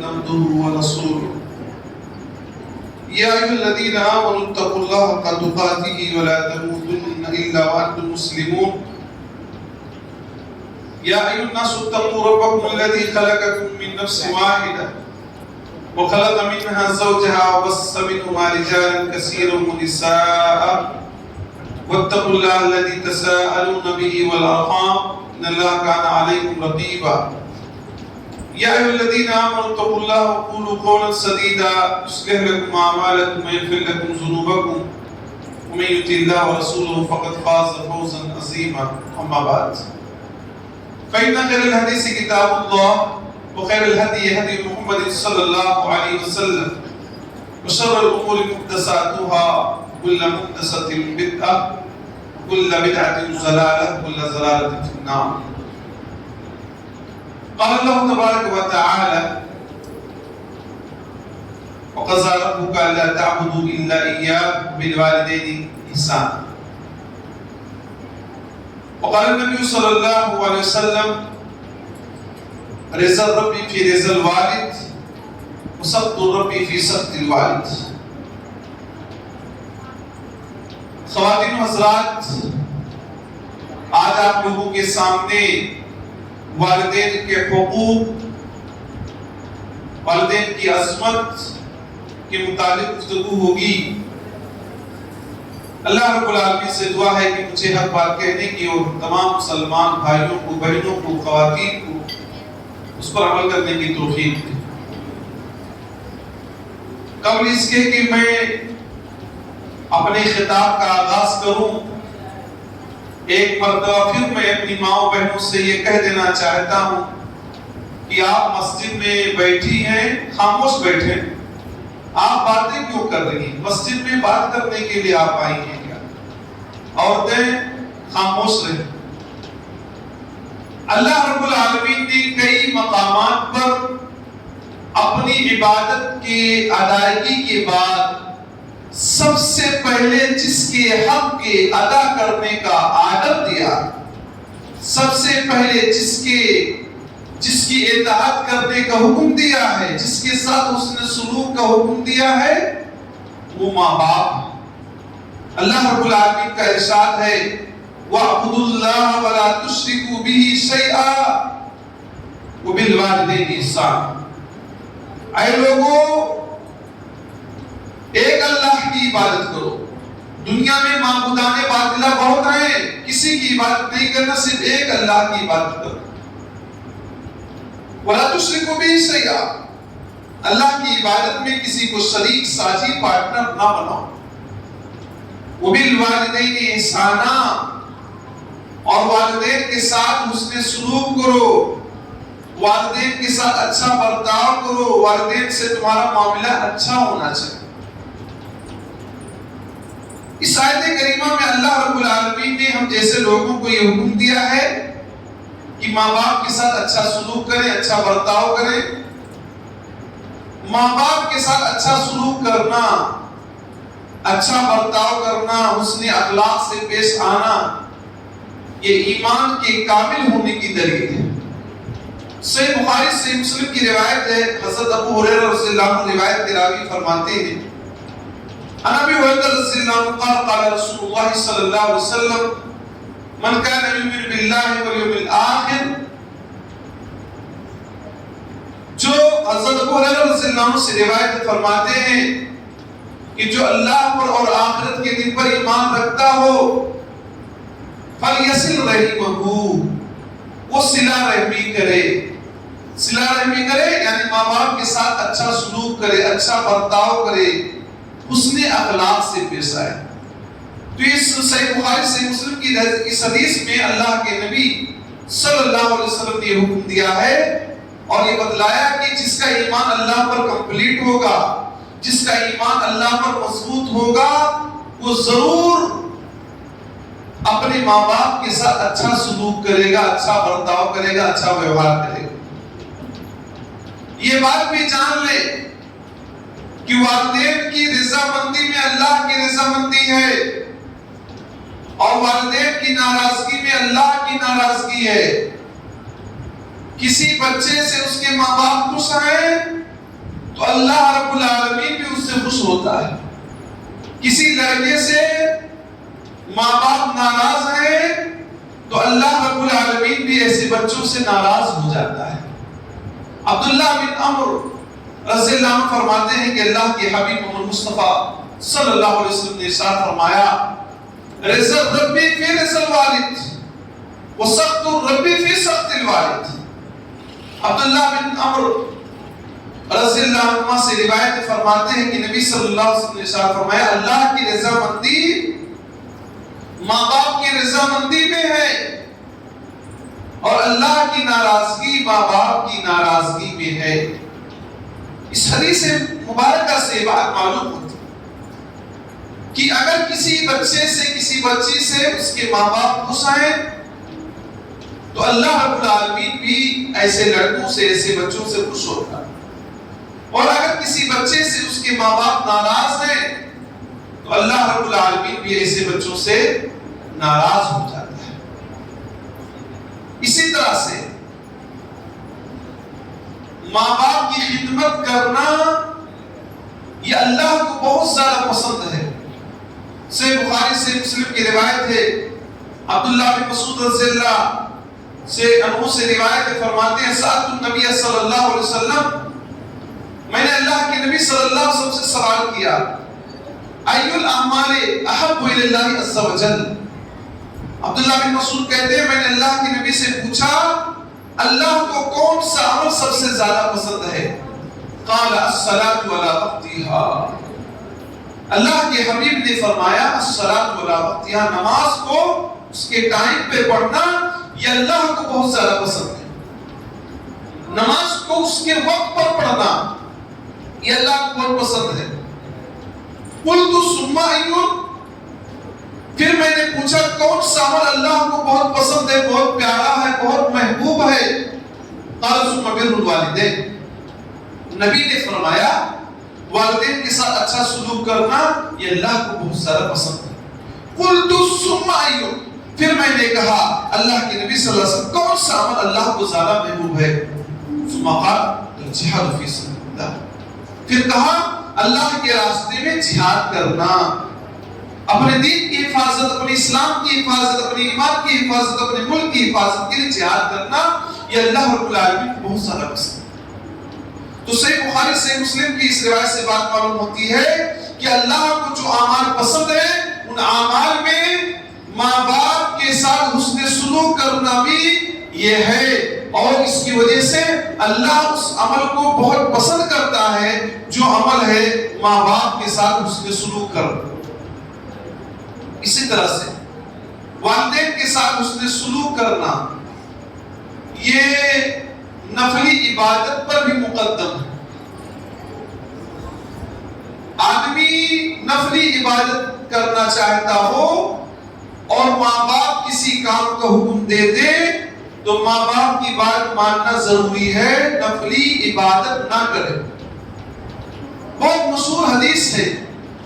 عبده ورسوله يا أيها الذين آمنوا اتقوا الله حق تقاته ولا تموتن إلا وأنتم مسلمون يا أيها الناس اتقوا ربكم الذي خلقكم من نفس واحدة وخلق منها زوجها وبث منهما رجالا كثيرا ونساء واتقوا الله الذي تساءلون به والأرحام إن الله كان عليكم رقيبا يا أيها الذين آمنوا اتقوا الله وقولوا قولا سديدا يصلح لكم أعمالكم ويغفر لكم ذنوبكم ومن يطع الله ورسوله فقد فاز فوزا عظيما أما بعد فإن خير الحديث كتاب الله وخير الهدي هدي محمد صلى الله عليه وسلم وشر الأمور محدثاتها كل محدثة بدعة وكل بدعة ضلالة وكل ضلالة في النار قال الله تبارك وتعالى وقضى ربك ألا تعبدوا إلا إياه وبالوالدين إحسانا وقال النبي صلى الله عليه وسلم رضا ربي في رضا الوالد وسخط ربي في سخط الوالد. خواتین و حضرات، آج آپ لوگوں کے سامنے والدین کے حقوق، والدین کی عظمت کے متعلق گفتگو ہوگی۔ اللہ رب العالمین سے دعا ہے کہ مجھے حق بات کہنے کی اور تمام مسلمان بھائیوں کو، بہنوں کو، خواتین کو اس پر عمل کرنے کی توفیق دے۔ قبل اس کے کہ میں اپنے خطاب کا آغاز کروں، ایک مرتبہ پھر میں اپنی ماں و بہنوں سے یہ کہہ دینا چاہتا ہوں کہ آپ مسجد میں بیٹھی ہیں، خاموش بیٹھیں۔ آپ باتیں کیوں کر رہی ہیں؟ مسجد میں بات کرنے کے لیے آپ آئی ہیں کیا؟ عورتیں خاموش رہیں۔ اللہ رب العالمین نے کئی مقامات پر اپنی عبادت کی ادائیگی کے بعد سب سے پہلے جس کے حق کے ادا کرنے کا آرڈر دیا، سب سے پہلے جس کی اطاعت کرنے کا حکم دیا ہے، جس کے ساتھ اس نے سلوک کا حکم دیا ہے، وہ ماں باپ۔ اللہ رب العالمین کا ارشاد ہے وَاعْبُدُوا اللَّهَ وَلَا تُشْرِكُوا بِهِ شَيْئًا وَبِالْوَالِدَيْنِ إِحْسَانًا۔ اے لوگوں، ایک اللہ کی عبادت کرو۔ دنیا میں معبودان باطلہ بہت ہیں، کسی کی عبادت نہیں کرنا، صرف ایک اللہ کی عبادت کرو۔ وَلَا تُشْرِكُوا بِهِ شَيْئًا، اللہ کی عبادت میں کسی کو شریک، ساجی، پارٹنر نہ بناؤ۔ وَبِالْوَالِدَيْنِ إِحْسَانًا، اور والدین کے ساتھ حسن سلوک کرو، والدین کے ساتھ اچھا برتاؤ کرو، والدین سے تمہارا معاملہ اچھا ہونا چاہیے۔ اس آیت کریمہ میں اللہ رب العالمین نے ہم جیسے لوگوں کو یہ حکم دیا ہے کہ ماں باپ کے ساتھ اچھا سلوک کریں، اچھا برتاؤ کریں۔ ماں باپ کے ساتھ اچھا سلوک کرنا، اچھا برتاؤ کرنا، حسن اخلاق سے پیش آنا، یہ ایمان کے کامل ہونے کی دلیل ہے۔ صحیح بخاری سے مسلم کی روایت ہے، حضرت ابو ہریرہ رضی اللہ عنہ روایت کے راوی فرماتے ہیں عن ابی ہریرہ رضی اللہ عنہ قال قال رسول اللہ صلی اللہ علیہ وسلم من كان يؤمن بالله واليوم الآخر، جو حضرت ابو ہریرہ رضی اللہ عنہ سے روایت فرماتے ہیں کہ جو اللہ پر اور آخرت کے دن پر ایمان رکھتا ہو فَلْيَصِلْ رَحِمَهُ، وہ صلہ رحمی کرے۔ صلہ رحمی کرے یعنی ماں باپ کے ساتھ اچھا سلوک کرے، اچھا برتاؤ کرے، حسن اخلاق سے پیش آئے۔ تو اس صحیح بخاری سے مسلم کی اس حدیث میں اللہ کے نبی صلی اللہ علیہ وسلم نے یہ حکم دیا ہے اور یہ بتلایا کہ جس کا ایمان اللہ پر کمپلیٹ ہوگا، جس کا ایمان اللہ پر مضبوط ہوگا، وہ ضرور اپنے ماں باپ کے ساتھ اچھا سلوک کرے گا، اچھا برتاؤ کرے گا، اچھا ویوہار کرے گا۔ یہ بات بھی جان لے کہ والدین کی رضامندی میں اللہ کی رضامندی ہے اور والدین کی ناراضگی میں اللہ کی ناراضگی ہے۔ کسی بچے سے اس کے ماں باپ خوش ہیں تو اللہ رب العالمین بھی اس سے خوش ہوتا ہے. کسی لڑکے سے ماں باپ ناراض ہیں تو اللہ رب العالمین بھی ایسے بچوں سے ناراض ہو جاتا ہے. عبداللہ بن عمر رضی اللہ عنہ فرماتے ہیں کہ اللہ کے حبیب محمد مصطفیٰ صلی اللہ علیہ وسلم نے ارشاد فرمایا رضا ربی فی رضا الوالد وسخط ربی فی سخط الوالد. عبداللہ بن عمر رضی اللہ عنہ سے روایت فرماتے ہیں کہ نبی صلی اللہ علیہ وسلم نے ارشاد فرمایا اللہ کی رضا مندی ماں باپ کی رضا مندی میں ہے اور اللہ کی ناراضگی ماں باپ کی ناراضگی میں ہے. اس حدیث مبارکہ سے بات معلوم ہوتی کہ اگر کسی بچے سے کسی بچی سے اس کے ماں باپ خوش ہیں تو اللہ رب العالمین بھی ایسے لڑکوں سے ایسے بچوں سے خوش ہوتا ہے. اور اگر کسی بچے سے اس کے ماں باپ ناراض ہیں تو اللہ رب العالمین بھی ایسے بچوں سے ناراض ہو جاتا ہے. اسی طرح سے ماں باپ کی خدمت کرنا یہ اللہ کو بہت زیادہ پسند ہے. صحیح بخاری سے مسلم کی روایت ہے عبداللہ بن مسعود رضی اللہ عنہ سے روایت فرماتے ہیں سألت النبی صلی اللہ علیہ وسلم میں نے اللہ کے نبی صلی اللہ علیہ وسلم سے سوال کیا ای الاعمال احب الی اللہ عز وجل. عبداللہ بن مسعود کہتے ہیں میں نے اللہ کے نبی سے پوچھا اللہ کو کون سا عمل سب سے زیادہ پسند ہے؟ قال الصلاۃ علی وقتها. اللہ کے حبیب نے فرمایا الصلاۃ علی وقتها نماز کو اس کے ٹائم پہ پڑھنا یہ اللہ کو بہت زیادہ پسند ہے. نماز کو اس کے وقت پر پڑھنا یہ اللہ کو بہت پسند ہے. قلت ثم ای پھر میں نے پوچھا کون سا عمل اللہ کو بہت پسند ہے بہت پیارا ہے بہت محبوب ہے؟ قال ثم بر الوالدین. نبی نے فرمایا والدین کے ساتھ اچھا سلوک کرنا یہ اللہ کو بہت زیادہ پسند ہے. قلت ثم ای پھر میں نے کہا اللہ کے نبی صلی اللہ علیہ وسلم کون سا عمل اللہ کو زیادہ محبوب ہے؟ ثم قال الجہاد فی سبیل اللہ. پھر کہا اللہ کے راستے میں جہاد کرنا اپنے دین کی حفاظت اپنے اسلام کی حفاظت اپنے ایمان کی حفاظت اپنے ملک کی حفاظت کے لیے جہاد کرنا یہ اللہ رب العالمین کو بہت زیادہ پسند ہے. تو صحیح بخاری صحیح مسلم کی اس روایت سے بات معلوم ہوتی ہے کہ اللہ کو جو اعمال پسند ہے ان اعمال میں ماں باپ کے ساتھ حسن سلوک کرنا بھی یہ ہے اور اس کی وجہ سے اللہ اس عمل کو بہت پسند کرتا ہے جو عمل ہے ماں باپ کے ساتھ حسن سلوک کرنا. اسی طرح سے والدین کے ساتھ حسن سلوک کرنا یہ نفلی عبادت پر بھی مقدم ہے. آدمی نفلی عبادت کرنا چاہتا ہو اور ماں باپ کسی کام کا حکم دے دے تو ماں باپ کی بات ماننا ضروری ہے نفلی عبادت نہ کرے. بہت مشہور حدیث ہے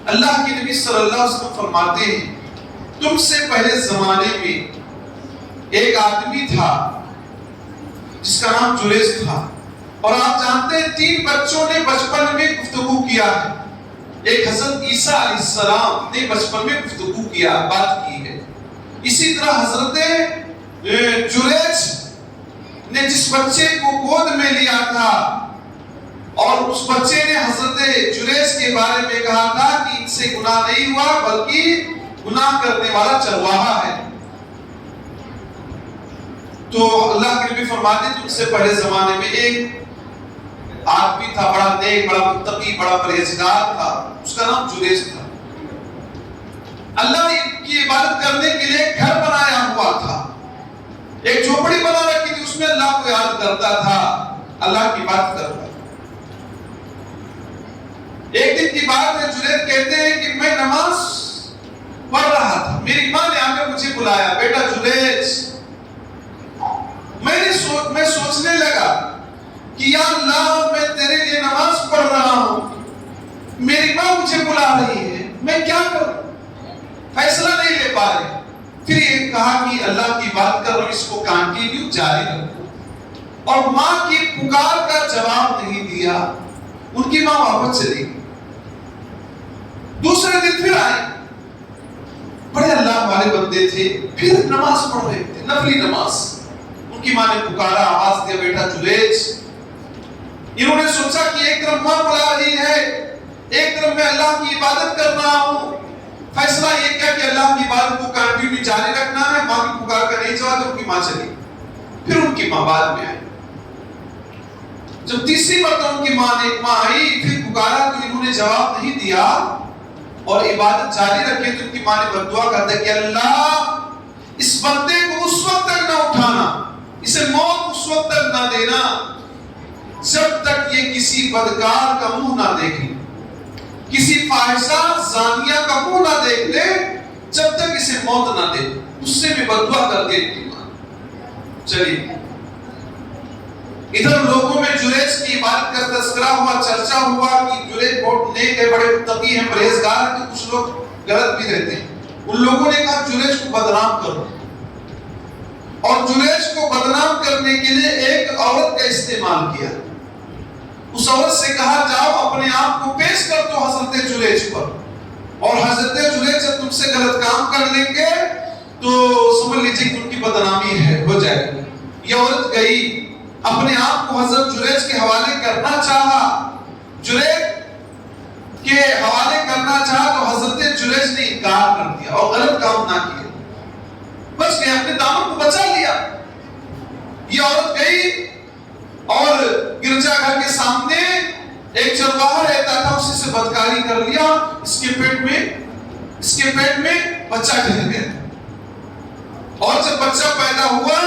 اللہ کے نبی صلی اللہ علیہ وسلم فرماتے ہیں تم سے پہلے زمانے میں ایک آدمی تھا جس کا نام جریج تھا اور آپ جانتے ہیں 3 بچوں نے بچپن میں گفتگو کیا ہے. ایک حضرت عیسیٰ علیہ السلام نے بچپن میں گفتگو کیا بات کی ہے. اسی طرح حضرت جریج نے جس بچے کو گود میں لیا تھا اور اس بچے نے حضرت جریج کے بارے میں کہا تھا کہ ان سے گناہ نہیں ہوا بلکہ گناہ کرنے والا چرواہا ہے. تو اللہ کے نبی فرماتے ہیں تم سے پہلے زمانے میں ایک آدمی تھا بڑا نیک بڑا متقی بڑا پرہیزگار تھا اس کا نام جریج تھا. اللہ نے ان کی عبادت کرنے کے لیے گھر بنایا ہوا تھا ایک جھوپڑی بنا رکھی تھی اس میں اللہ کو یاد کرتا تھا اللہ کی بات کرتا تھا. ایک دن کی بات ہے جریج کہتے ہیں کہ میں نماز پڑھ رہا تھا میری ماں نے آ کر مجھے بلایا بیٹا جریج. میں سوچنے لگا کہ یا اللہ میں تیرے لیے نماز پڑھ رہا ہوں میری ماں مجھے بلا رہی ہے میں کیا کروں فیصلہ نہیں لے پا رہے. پھر یہ کہا کہ اللہ کی بات کر رہا ہوں اس کو کنٹینیو جاری رکھو اور ماں کی پکار کا جواب نہیں دیا. ان کی ماں واپس چلی گئی. دوسرے دن پھر آئے, بڑے اللہ والے بندے تھے, پھر نماز پڑھ رہے تھے, نفلی نماز. ان کی ماں نے پکارا, آواز دیا, بیٹا جریج. انہوں نے سوچا کہ ایک طرف ماں بلا رہی ہے, ایک طرف میں اللہ کی عبادت کر رہا ہوں. فیصلہ یہ کیا کہ اللہ کی عبادت کو کنٹینیو جاری رکھنا ہے, ماں کی پکار کا نہیں جواب. ان کی ماں چلی, پھر ان کی ماں بعد میں آئی. جب تیسری مرتبہ ان کی ماں آئی, پھر پکارا تو انہوں نے جواب نہیں دیا اور عبادت جاری رکھے. تو ان کی ماں نے بددعا کر دی کہ اللہ اس بندے کو اس وقت تک نہ اٹھانا, اسے موت اس وقت تک نہ دینا جب تک یہ کسی بدکار کا منہ نہ دیکھ لے, کسی فاحشہ زانیہ کا منہ نہ دیکھ لے, جب تک اسے موت نہ دے. اس سے بھی بددعا کر دی ان کی ماں. چلیے ادھر لوگوں میں جریج کی عبادت کا تذکرہ ہوا, چرچا ہوا کہ جریج بہت نیک ہے, بڑے متقی ہیں, پرہیزگار ہیں. تو کچھ لوگ غلط بھی رہتے ہیں. ان لوگوں نے کہا جریج کو بدنام کرو, اور جریج کو بدنام کرنے کے لیے ایک عورت کا استعمال کیا. اس عورت سے کہا جاؤ اپنے آپ کو پیش کر دو حضرت جریج پر, اور حضرت جریج جب تم سے غلط کام کر لیں گے تو سمجھ لیجیے کہ ان کی بدنامی ہو جائے گی. یہ عورت گئی, اپنے آپ کو حضرت جریج کے حوالے کرنا چاہا. جریج کے حوالے کرنا چاہا تو حضرت جریج نے انکار کر دیا اور غلط کام نہ کیا, بس میں اپنے دامن کو بچا لیا. یہ عورت گئی اور گرجا گھر کے سامنے ایک چرواہا رہتا تھا, اسی سے بدکاری کر لیا. اس کے پیٹ میں بچہ ٹھہر گیا, اور جب بچہ پیدا ہوا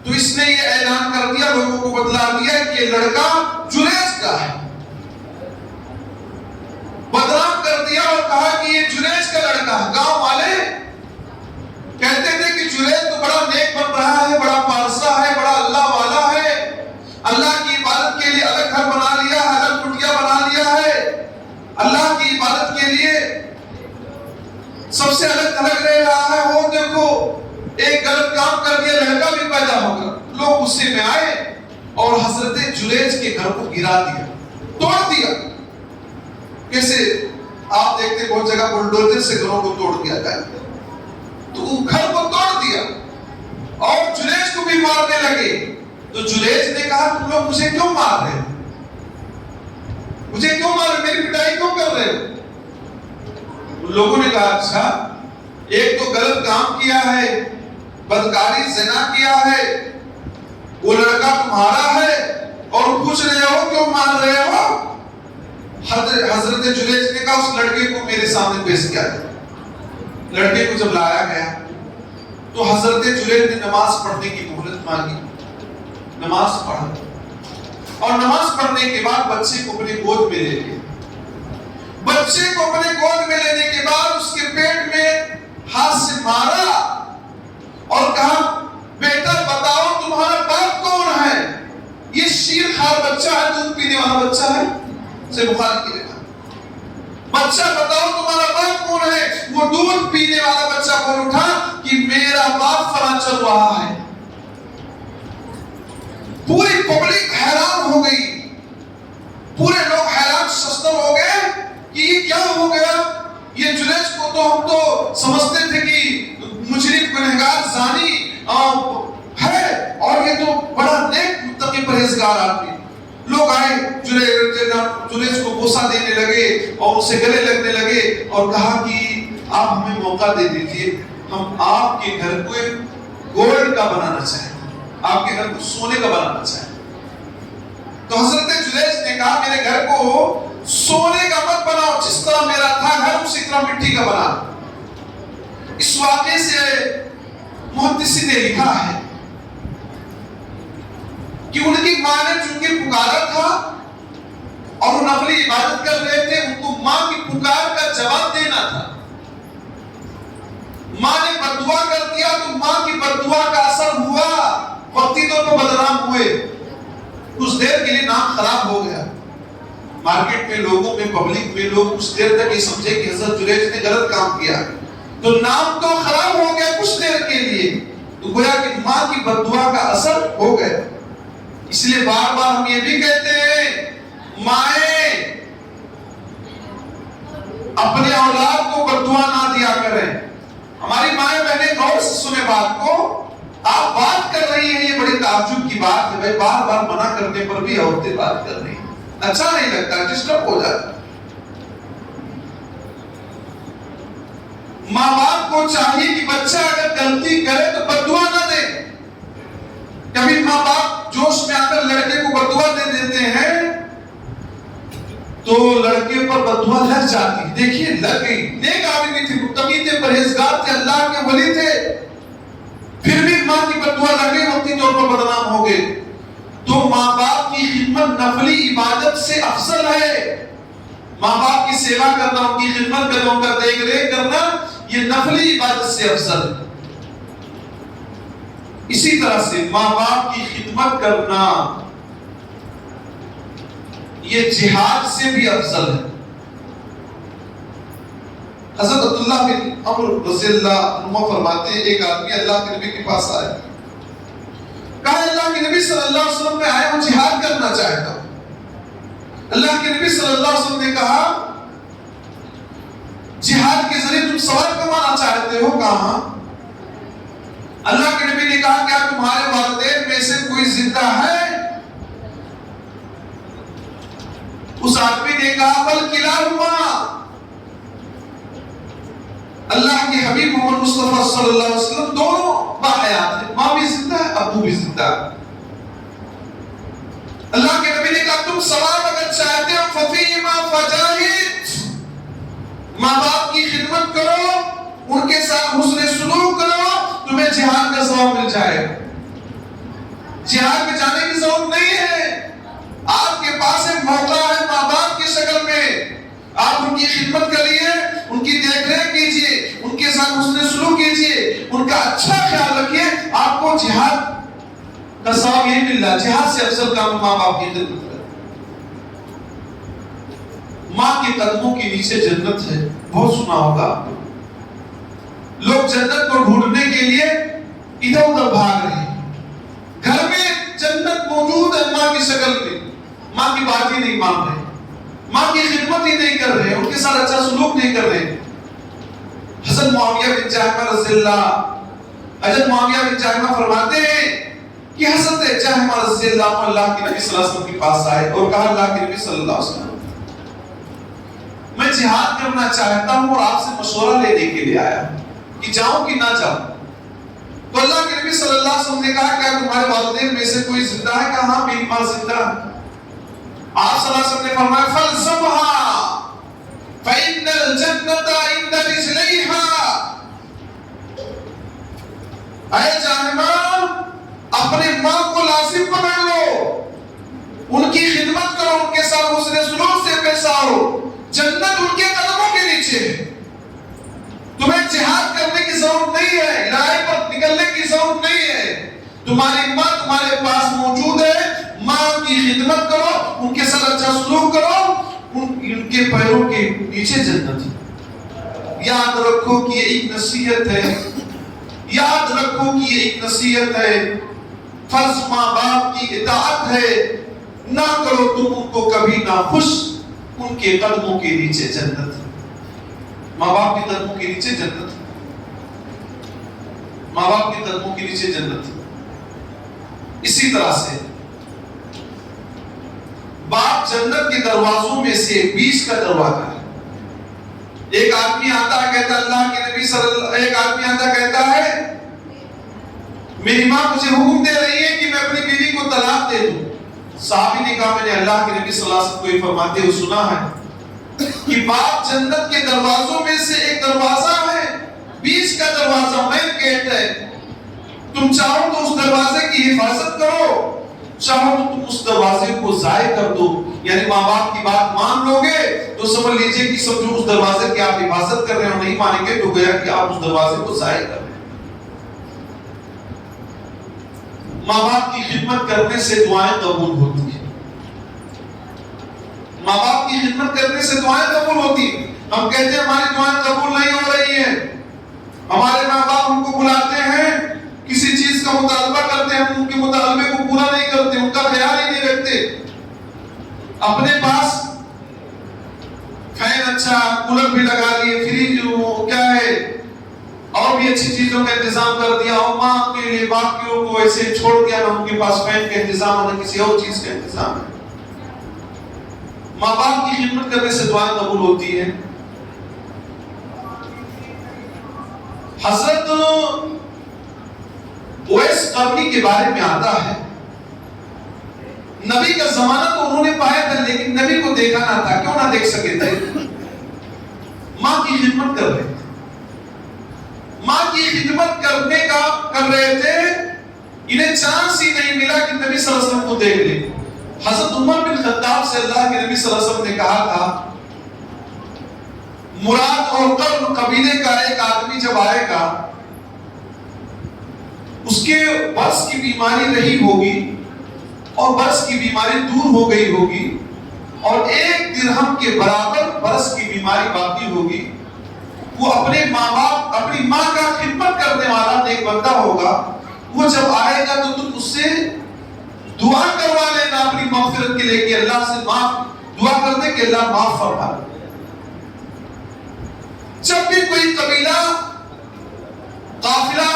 تو اس نے یہ اعلان کر دیا, لوگوں کو بتلا دیا کہ یہ لڑکا جریج کا ہے. بدنام کر دیا اور کہا کہ یہ جریج کا لڑکا ہے. گاؤں والے کہتے تھے کہ جریج تو بڑا نیک بن رہا ہے, بڑا پارسا ہے, بڑا اللہ والا ہے, اللہ کی عبادت کے لیے الگ گھر بنا لیا ہے, الگ کٹیا بنا لیا ہے, اللہ کی عبادت کے لیے سب سے الگ الگ رہ رہا ہے. وہ دیکھو ایک غلط کام کر دیا, لڑکا بھی پیدا ہوگا. لوگ غصے میں آئے اور حضرت جریج کے گھر کو گرا دیا, توڑ دیا. کیسے آپ دیکھتے ہیں بہت جگہ بلڈوزر سے گھروں کو توڑ دیا جائے, تو گھر کو توڑ دیا اور جریج کو بھی مارنے لگے. تو جریج نے کہا تم لوگ مجھے کیوں مار رہے ہو, مجھے کیوں مار رہے, میری پٹائی کیوں کر رہے ہو؟ لوگوں نے کہا اچھا ایک تو غلط کام کیا ہے, بدکاری زنا کیا ہے, وہ لڑکا تمہارا ہے اور پوچھ رہے ہو کیوں مار رہے ہو. حضرت جریج نے کہا اس لڑکے کو میرے سامنے پیش کیا جائے. لڑکے کو جب لایا گیا تو حضرت جریج نے نماز پڑھنے کی مہلت مانگی, نماز پڑھا, اور نماز پڑھنے کے بعد بچے کو اپنے گود میں لے لیا. بچے کو اپنے گود میں لینے کے بعد اس کے پیٹ میں ہاتھ سے مارا اور کہا بیٹا بتاؤ تمہارا باپ کون ہے. یہ شیر خوار بچہ ہے, دودھ پینے والا بچہ ہے, سے بخاری کی لکھا, بچہ بتاؤ تمہارا باپ کون ہے. وہ دودھ پینے والا بچہ بول اٹھا کہ میرا باپ فلاں چل رہا ہے. پوری پبلک حیران ہو گئی, پورے لوگ حیران ششدر ہو گئے کہ یہ کیا ہو گیا. یہ جریج کو تو ہم تو سمجھتے تھے کہ مجرم گنہگار زانی ہے, اور یہ تو بڑا نیک متقی پرہیزگار آدمی. لوگ آئے, جریج کو بوسہ دینے لگے اور اسے گلے لگنے لگے اور کہا کہ آپ ہمیں موقع دے دیجئے, ہم آپ کے گھر کو ایک گولڈ کا بنانا چاہیں, آپ کے گھر کو سونے کا بنانا چاہیں. تو حضرت جریج نے کہا میرے گھر کو سونے کا مت بناؤ, جس طرح میرا تھا گھر اسی طرح مٹی کا بنا. اس واقعے سے محدثین نے لکھا ہے کہ ان کی ماں نے چونکہ پکارا تھا اور وہ نفلی عبادت کر رہے تھے, ان کو ماں کی پکار کا جواب دینا تھا. ماں نے بددعا کر دیا تو ماں کی بددعا کا اثر ہوا, وقتی طور پر بدنام ہوئے. کچھ دیر کے لیے نام خراب ہو گیا مارکیٹ میں, لوگوں میں, پبلک میں. لوگ کچھ دیر تک یہ سمجھے کہ حضرت جریج نے غلط کام کیا, تو نام تو خراب ہو گیا کچھ دیر کے لیے, تو گویا کہ ماں کی بددعا کا اثر ہو گیا. اس لیے بار بار ہم یہ بھی کہتے ہیں مائیں اپنے اولاد کو بددعا نہ دیا کریں. ہماری مائیں بہنیں غور سے سنیں بات کو. آپ بات کر رہی ہیں، یہ بڑی تعجب کی بات ہے بھائی، بار بار منع کرنے پر بھی عورتیں بات کر رہی ہیں، اچھا نہیں لگتا، ڈسٹرب ہو جاتا. ماں باپ کو چاہیے کہ بچہ اگر غلطی کرے تو بددعا نہ دے. کبھی ماں باپ جوش میں آ کر لڑکے کو بددعا دے دیتے ہیں تو لڑکے پر بددعا لگ جاتی. دیکھیے لگ گئی، نیک آدمی تھے، متقی تھے، پرہیزگار تھے، اللہ کے ولی تھے، پھر بھی ماں کی بددعا لگے، وقتی طور پر بدنام ہو گئے. تو ماں باپ کی خدمت نفلی عبادت سے افضل ہے. ماں باپ کی سیوا کرنا، ان کی خدمت کرنا، ان کا دیکھ ریکھ کرنا، یہ نفلی عبادت سے افضل ہے. اسی طرح سے ماں باپ کی خدمت کرنا یہ جہاد سے بھی افضل ہے. حضرت عبداللہ بن عمر رضی اللہ عنہ فرماتے ہیں ایک آدمی اللہ کے نبی کے پاس آیا، کہا اللہ کے نبی صلی اللہ علیہ وسلم میں آیا ہوں، جہاد کرنا چاہتا ہوں. اللہ کے نبی صلی اللہ علیہ وسلم نے کہا جہاد کے ذریعے تم ثواب کمانا چاہتے ہو؟ کہاں؟ اللہ کے نبی نے کہا کیا تمہارے والدین میں سے کوئی زندہ ہے؟ اس آدمی نے کہا بل کلاہما. اللہ کے حبیب محمد مصطفیٰ صلی اللہ علیہ وسلم دونوں باحیات ہیں، ماں بھی زندہ ہے، ابو بھی زندہ ہے. اللہ کے نبی نے کہا تم ثواب اگر چاہتے ہو ففیہما فجاہد، ماں باپ کی خدمت کرو، ان کے ساتھ حسن سلوک کرو، تمہیں جہاد کا ثواب مل جائے. جہاد میں جانے کی ضرورت نہیں ہے، آپ کے پاس ایک موقع ہے ماں باپ کی شکل میں، آپ ان کی خدمت کریے، ان کی دیکھ ریکھ کیجیے، ان کے ساتھ حسن سلوک کیجیے، ان کا اچھا خیال رکھیے، آپ کو جہاد کا ثواب یہی مل رہا ہے. جہاد سے افضل کام ماں باپ کی خدمت کرنا. ماں کے قدموں کے نیچے جنت ہے، بہت سنا ہوگا. لوگ جنت کو ڈھونڈنے کے لیے ادھر ادھر بھاگ رہے ہیں. گھر میں جنت موجود ہے ماں کی شکل میں، ماں کی بات ہی نہیں مان رہے، ماں کی خدمت ہی نہیں کر رہے، ان کے ساتھ اچھا سلوک نہیں کر رہے. حضرت معاویہ بن جہمہ رضی اللہ فرماتے ہیں کہ حضرت جہمہ رضی اللہ کے نبی صلی اللہ علیہ وسلم کے پاس آئے اور کہا اللہ کے نبی صلی اللہ علیہ وسلم میں جہاد کرنا چاہتا ہوں اور آپ سے مشورہ لینے کے لیے آیا کہ جاؤں کہ نہ جاؤں. تو اللہ کے نبی صلی اللہ علیہ وسلم نے کہا کیا تمہارے والدین میں سے کوئی زندہ ہے؟ کہا ہاں میری ماں زندہ ہے. آپ صلی اللہ علیہ وسلم نے فرمایا فَلْزَمْهَا فَإِنَّ الْجَنَّةَ عِنْدَ رِجْلَيْهَا. اے جانبہ اپنے ماں کو لازم پکڑ لو، ان کی خدمت کرو، ان کے ساتھ حسن سلوک سے پیش آؤ، جنت ان کے قدموں کے نیچے ہے. تمہیں جہاد کرنے کی ضرورت نہیں ہے، لڑائی پر نکلنے کی ضرورت نہیں ہے. تمہاری ماں تمہارے پاس موجود ہے، ماں کی خدمت کرو، ان کے ساتھ اچھا سلوک کرو، ان کے پیروں کے نیچے جنت ہے. یاد رکھو کہ یہ ایک نصیحت ہے، یاد رکھو کہ یہ ایک نصیحت ہے. فرض ماں باپ کی اطاعت ہے، نہ کرو تم ان کو کبھی ناخوش، ان کے قدموں کے نیچے جنت ہے. ماں باپ کے قدموں کے نیچے جنت ہے، ماں باپ کے قدموں کے نیچے جنت ہے. اسی طرح سے باپ جنت کے دروازوں میں سے 20 کا دروازہ ہے. ایک آدمی آتا ہے کہتا اللہ کے نبی ایک آدمی آتا کہتا ہے میری ماں مجھے حکم دے رہی ہے کہ میں اپنی بیوی کو طلاق دے دوں. صحابی نے کہا میں نے اللہ کے نبی صلی اللہ علیہ وسلم کو یہ فرماتے ہوئے سنا ہے کہ باپ جنت کے دروازوں میں سے ایک دروازہ ہے، 20 کا دروازہ مین گیٹ ہے. تم چاہو تو اس دروازے کی حفاظت کرو، چاہو تو تم اس دروازے کو ضائع کر دو. یعنی ماں باپ کی بات مان لو گے تو سمجھ لیجئے کہ سمجھو اس دروازے کی آپ حفاظت کر رہے ہو، نہیں مانیں گے تو گویا کہ آپ اس دروازے کو ضائع کر رہے ہیں. ماں باپ کی خدمت کرنے سے دعائیں قبول ہوتی ہیں، ماں باپ کی خدمت کرنے سے دعائیں قبول ہوتی ہیں. ہم کہتے ہیں ہماری دعائیں قبول نہیں ہو رہی ہیں، ہمارے ماں باپ ہم کو بلاتے ہیں، کسی چیز کا مطالبہ کرتے ہیں، ہم ان کے مطالبے کو پورا نہیں کرتے، ان کا خیال ہی نہیں رکھتے. اپنے پاس فین اچھا، کولر بھی لگا لیے، فریج کیا ہے اور بھی اچھی چیزوں کا انتظام کر دیا، اور ماں کے لیے باقیوں کو ایسے چھوڑ دیا نہ ان کے پاس فین کا انتظام ہے نہ کسی اور چیز کا انتظام ہے۔ ماں باپ کی خدمت کرنے سے دعائیں قبول ہوتی ہیں۔ حضرت اویس قرنی کے بارے میں آتا ہے، نبی کا زمانہ تو انہوں نے پایا تھا لیکن نبی کو دیکھا نہ تھا۔ کیوں نہ دیکھ سکے تھے؟ ماں کی خدمت کر رہے تھے، ماں کی خدمت کر رہے تھے، انہیں چانس ہی نہیں ملا کہ نبی صلی اللہ علیہ وسلم کو دیکھ لیں۔ حضرت عمر بن خطاب سے اللہ کے نبی صلی اللہ علیہ وسلم نے کہا تھا، مراد اور قرن قبیلے کا ایک آدمی جب آئے گا، اس کے برس کی بیماری رہی ہوگی اور برس کی بیماری دور ہو گئی ہوگی اور 1 درہم کے برابر برس کی بیماری باقی ہوگی، وہ اپنے ماں باپ اپنی ماں کا خدمت کرنے والا ایک بندہ ہوگا، وہ جب آئے گا تو تم اس سے دعا کروا لینا اپنی مغفرت کے لیے کہ اللہ سے معاف دعا کر دے کہ اللہ معاف فرما دے۔ جب بھی کوئی قبیلہ قافلہ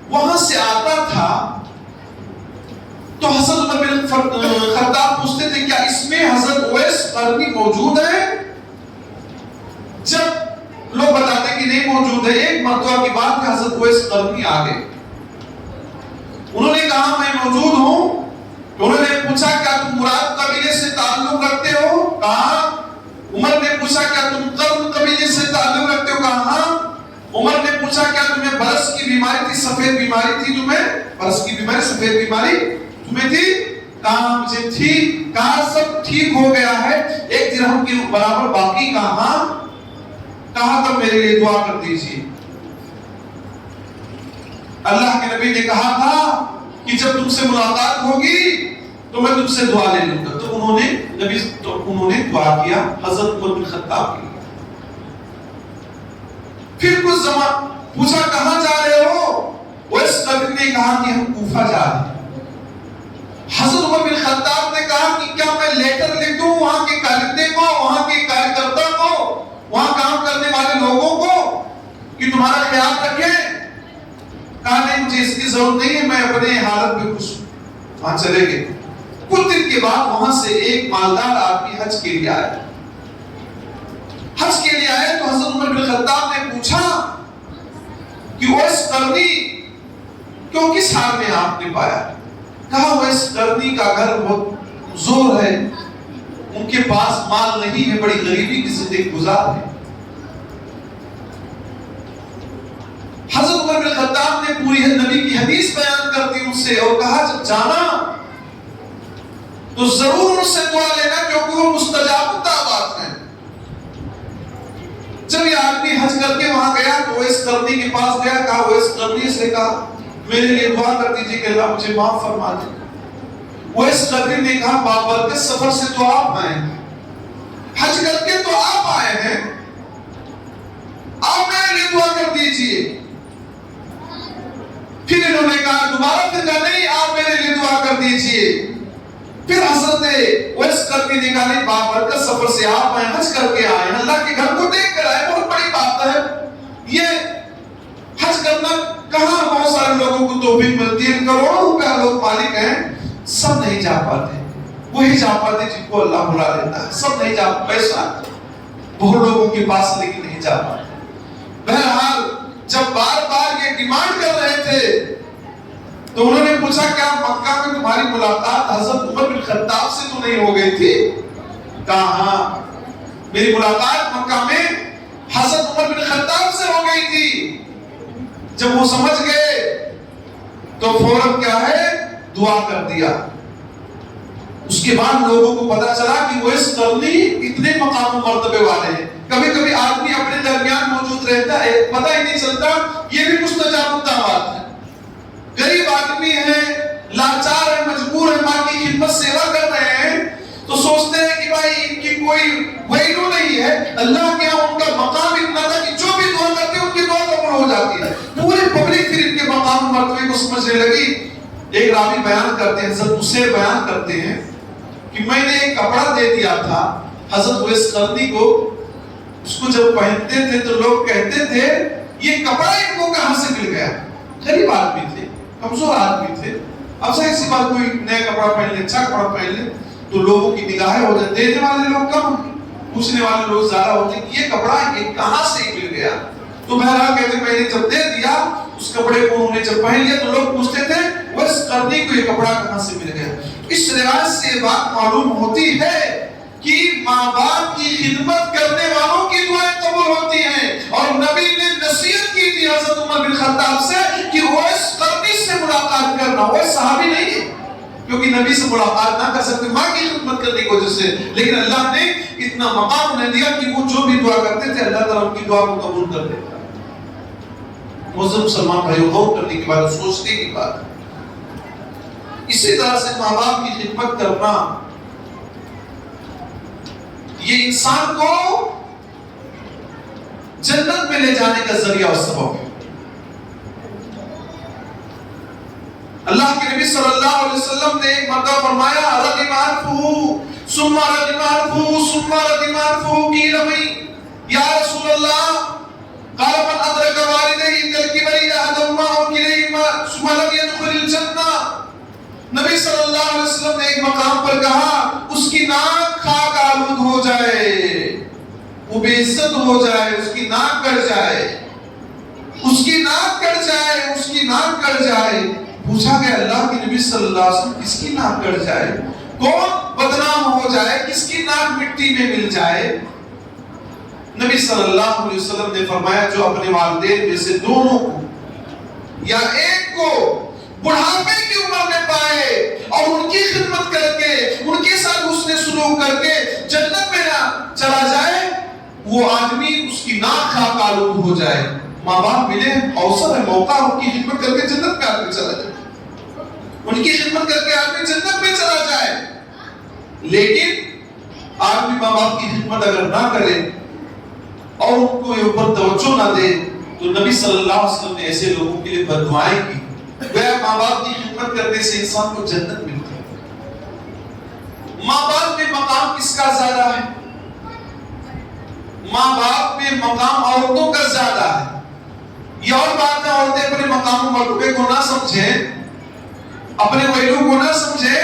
وہاں سے آتا تھا تو حضرت عمر بن خطاب پوچھتے تھے کیا اس میں حضرت اویس قرنی موجود ہے؟ جب لوگ بتاتے کہ نہیں موجود ہے، ایک مرتبہ کی بات ہے حضرت اویس قرنی آ گئے، انہوں نے کہا میں موجود ہوں۔ انہوں نے پوچھا کیا تم مراد قبیلے سے تعلق رکھتے ہو؟ کہا۔ عمر نے پوچھا کیا تم قرن قبیلے سے تعلق رکھتے ہو؟ کہا ہاں۔ عمر نے پوچھا کیا تمہیں برس کی بیماری تھی، سفید بیماری تھی تمہیں؟ برس کی بیماری سفید بیماری تمہیں تھی؟ کہا مجھے تھی۔ کہا سب ٹھیک ہو گیا ہے، 1 درہم کے برابر باقی؟ کہا ہاں۔ کہا تب میرے لیے دعا کر دیجیے۔ اللہ کے نبی نے کہا تھا کہ جب تم سے ملاقات ہوگی تو میں تم سے دعا لے لوں گا، تو انہوں نے دعا کیا حضرت عمر بن خطاب کے لیے۔ پھر کچھ زمان پوچھا کہاں جا رہے ہو؟ اویس قرنی نے کہا کہ ہم کوفہ جا رہے ہیں۔ حضرت عمر بن خطاب نے کہا کہ کیا میں لیٹر لکھ دوں وہاں کے کارندے کو، وہاں کے کارکرتا کو، وہاں کام کرنے والے لوگوں کو کہ تمہارا خیال رکھیں؟ کہا نہیں مجھے اس کی ضرورت نہیں ہے، میں اپنے حالت میں خوش ہوں۔ وہاں چلے گئے۔ کچھ دن کے بعد وہاں سے ایک مالدار آدمی حج کے لیے آیا۔ حج کے لیے آئے تو حضرت عمر بن خطاب نے پوچھا کہ اویس قرنی کیوں کس حال میں آپ نے پایا؟ کہا اویس قرنی کا گھر بہت زور ہے، ان کے پاس مال نہیں ہے، بڑی غریبی کی زندگی گزار ہے۔ حضرت عمر بن خطاب نے پوری نبی کی حدیث بیان کر دی ان سے اور کہا جب جانا تو ضرور ان سے دعا لینا کیونکہ وہ مستجاب دعوات ہیں۔ جب یہ آدمی حج کر کے وہاں گیا تو اویس قرنی کے پاس گیا، کہا اویس قرنی سے کہا میرے لیے دعا کر دیجیے کہ اللہ مجھے معاف فرما دے۔ اویس قرنی نے کہا بابرکت سفر سے تو آپ آئے ہیں، حج کر کے تو آپ آئے ہیں، آپ میرے لیے دعا کر دیجیے۔ پھر انہوں نے کہا دوبارہ پھر کہا نہیں آپ میرے لیے دعا کر دیجیے۔ پھر حضرت اویس قرنی نے کہا نہیں بابرکت سفر سے آپ آئے، حج کر کے آئے ہیں، اللہ کے گھر کو دیکھ کر آئے، بہت بڑی بات ہے۔ یہ حج کرنا کہاں بہت سارے لوگوں کو توفیق ملتی ہے، کروڑوں روپے لوگ مالک ہیں، سب نہیں جا پاتے، وہی جا پاتے جن کو اللہ بلا لیتا ہے، سب نہیں جا پاتے، پیسہ بہت لوگوں کے پاس لیکن نہیں جا پاتے۔ بہرحال جب بار بار یہ ڈیمانڈ کر رہے تھے تو انہوں نے پوچھا کیا مکہ میں تمہاری ملاقات حضرت عمر بن خطاب سے تو نہیں ہو گئی تھی؟ کہا ہاں میری ملاقات مکہ میں حضرت عمر بن خطاب سے ہو گئی تھی۔ جب وہ سمجھ گئے تو فوراً کیا ہے دعا کر دیا۔ اس کے بعد لوگوں کو پتا چلا کہ اویس قرنی اتنے مقام و مرتبے والے ہیں۔ کبھی کبھی آدمی اپنے درمیان موجود رہتا ہے، پتہ ہی نہیں چلتا، یہ بھی مستجاب الدعوات ہے۔ غریب آدمی ہیں، لاچار ہیں، مجبور ہیں، ماں کی خدمت سیوا کر رہے ہیں تو سوچتے ہیں کہ بھائی ان کی کوئی ویلو نہیں ہے، اللہ کے یہاں ان کا مقام اتنا تھا کہ جو بھی دعا کرتے ہیں ان کی دعا قبول ہو جاتی ہے۔ پوری پبلک پھر ان کے مقام و مرتبے کو سمجھنے لگی۔ ایک راوی بیان کرتے ہیں، حضرت حسین بیان کرتے ہیں کہ میں نے ایک کپڑا دے دیا تھا حضرت اویس قرنی کو اس کو جب پہنتے تھے تو لوگ کہتے تھے یہ کپڑا ان کو کہاں سے مل گیا. غریب آدمی تھے, کمزور آدمی تھے. اب ظاہر سی بات, کوئی نیا کپڑا پہن لے, اچھا کپڑا پہن لے تو لوگوں کی نگاہیں ہو جاتی, دینے والے لوگ کم, پوچھنے والے لوگ زیادہ ہوتے کہ یہ کپڑا یہ کہاں سے مل گیا. تو بہرحال کہتے میں نے جب دے دیا اس کپڑے کو, انہوں نے جب پہن لیا تو لوگ پوچھتے تھے وہ اس قرنی کو یہ کپڑا کہاں سے مل گیا. اس روایت سے یہ بات معلوم ہوتی ہے کہ ماں باپ کی خدمت کرنے والوں کی دعائیں قبول ہوتی ہیں. اور نبی نے نصیحت کی تھی حضرت عمر بن خطاب سے کہ وہ اس قرنی سے ملاقات کرنا. وہ صحابی نہیں ہے کیونکہ نبی سے ملاقات نہ کر سکتے ماں کی خدمت کرنے کی وجہ سے, لیکن اللہ نے اتنا مقام انہیں دیا کہ وہ جو بھی دعا کرتے تھے اللہ تعالیٰ ان کی دعا کو قبول کر دیتا. مسلمان بھائیوں, غور کرنے کی بات, سوچنے کی بات. اسی طرح سے ماں باپ کی خدمت کرنا یہ انسان کو جنت میں لے جانے کا ذریعہ اور سبب ہے. اللہ کے نبی صلی اللہ علیہ وسلم نے ایک مرتبہ فرمایا رغم انفہ ثم رغم انفہ ثم رغم انفہ قیل من یا رسول اللہ قال من ادرک والدیہ عند الکبر احدہما او کلیہما ثم لم يدخل الجنہ. نبی صلی اللہ علیہ وسلم نے ایک مقام پر کہا اس کی ناک خاک آلود ہو جائے, وہ بے عزت ہو جائے, اس کی ناک کٹ جائے, اس کی ناک کٹ جائے, اس کی ناک کٹ جائے. پوچھا گیا اللہ کے نبی صلی اللہ علیہ وسلم کس کی ناک کٹ جائے, کون بدنام ہو جائے, کس کی ناک مٹی میں مل جائے. نبی صلی اللہ علیہ وسلم نے فرمایا جو اپنے والدین میں سے دونوں کو یا ایک کو بڑھاپے کی عمر میں پائے اور ان کی خدمت کر کے ان کے ساتھ حسن سلوک کر کے جنت میں نہ چلا جائے, وہ آدمی اس کی ناک خاک آلود ہو جائے. ماں باپ ملے, اوسر ہے, موقع, ان کی خدمت کر کے جنت میں آدمی چلا جائے, ان کی خدمت کر کے آدمی جنت میں چلا جائے. لیکن آدمی ماں باپ کی خدمت اگر نہ کرے اور ان کو یہ اوپر توجہ نہ دے تو نبی صلی اللہ علیہ وسلم نے ایسے لوگوں کے لیے بددعائیں کی. ماں باپ کی خدمت کرنے سے انسان کو جنت ملتی ہے. ماں باپ میں مقام کس کا زیادہ ہے؟ ماں باپ میں مقام عورتوں کا زیادہ ہے. یہ اور بات ہے عورتیں اپنے مقام و مرتبے کو نہ سمجھیں, اپنے ویلو کو نہ سمجھیں,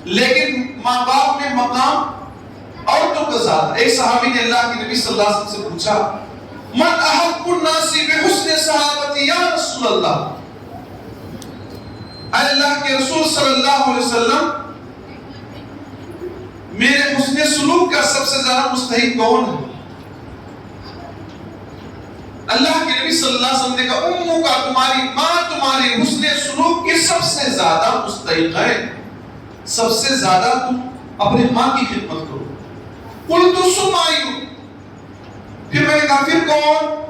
لیکن ماں باپ میں مقام عورتوں کا زیادہ. ایک صحابی نے اللہ کے نبی صلی اللہ علیہ وسلم سے پوچھا من احب الناس بحسن صحابتی یا رسول اللہ, اللہ کے رسول صلی اللہ علیہ وسلم میرے حسن سلوک کا سب سے زیادہ مستحق کون ہے؟ اللہ کے نبی صلی اللہ علیہ وسلم نے کہا امو کا, تمہاری ماں تمہاری حسن سلوک کی سب سے زیادہ مستحق ہے, سب سے زیادہ تم اپنی ماں کی خدمت کرو. قلت ثم ای, پھر میں نے کہا پھر کون؟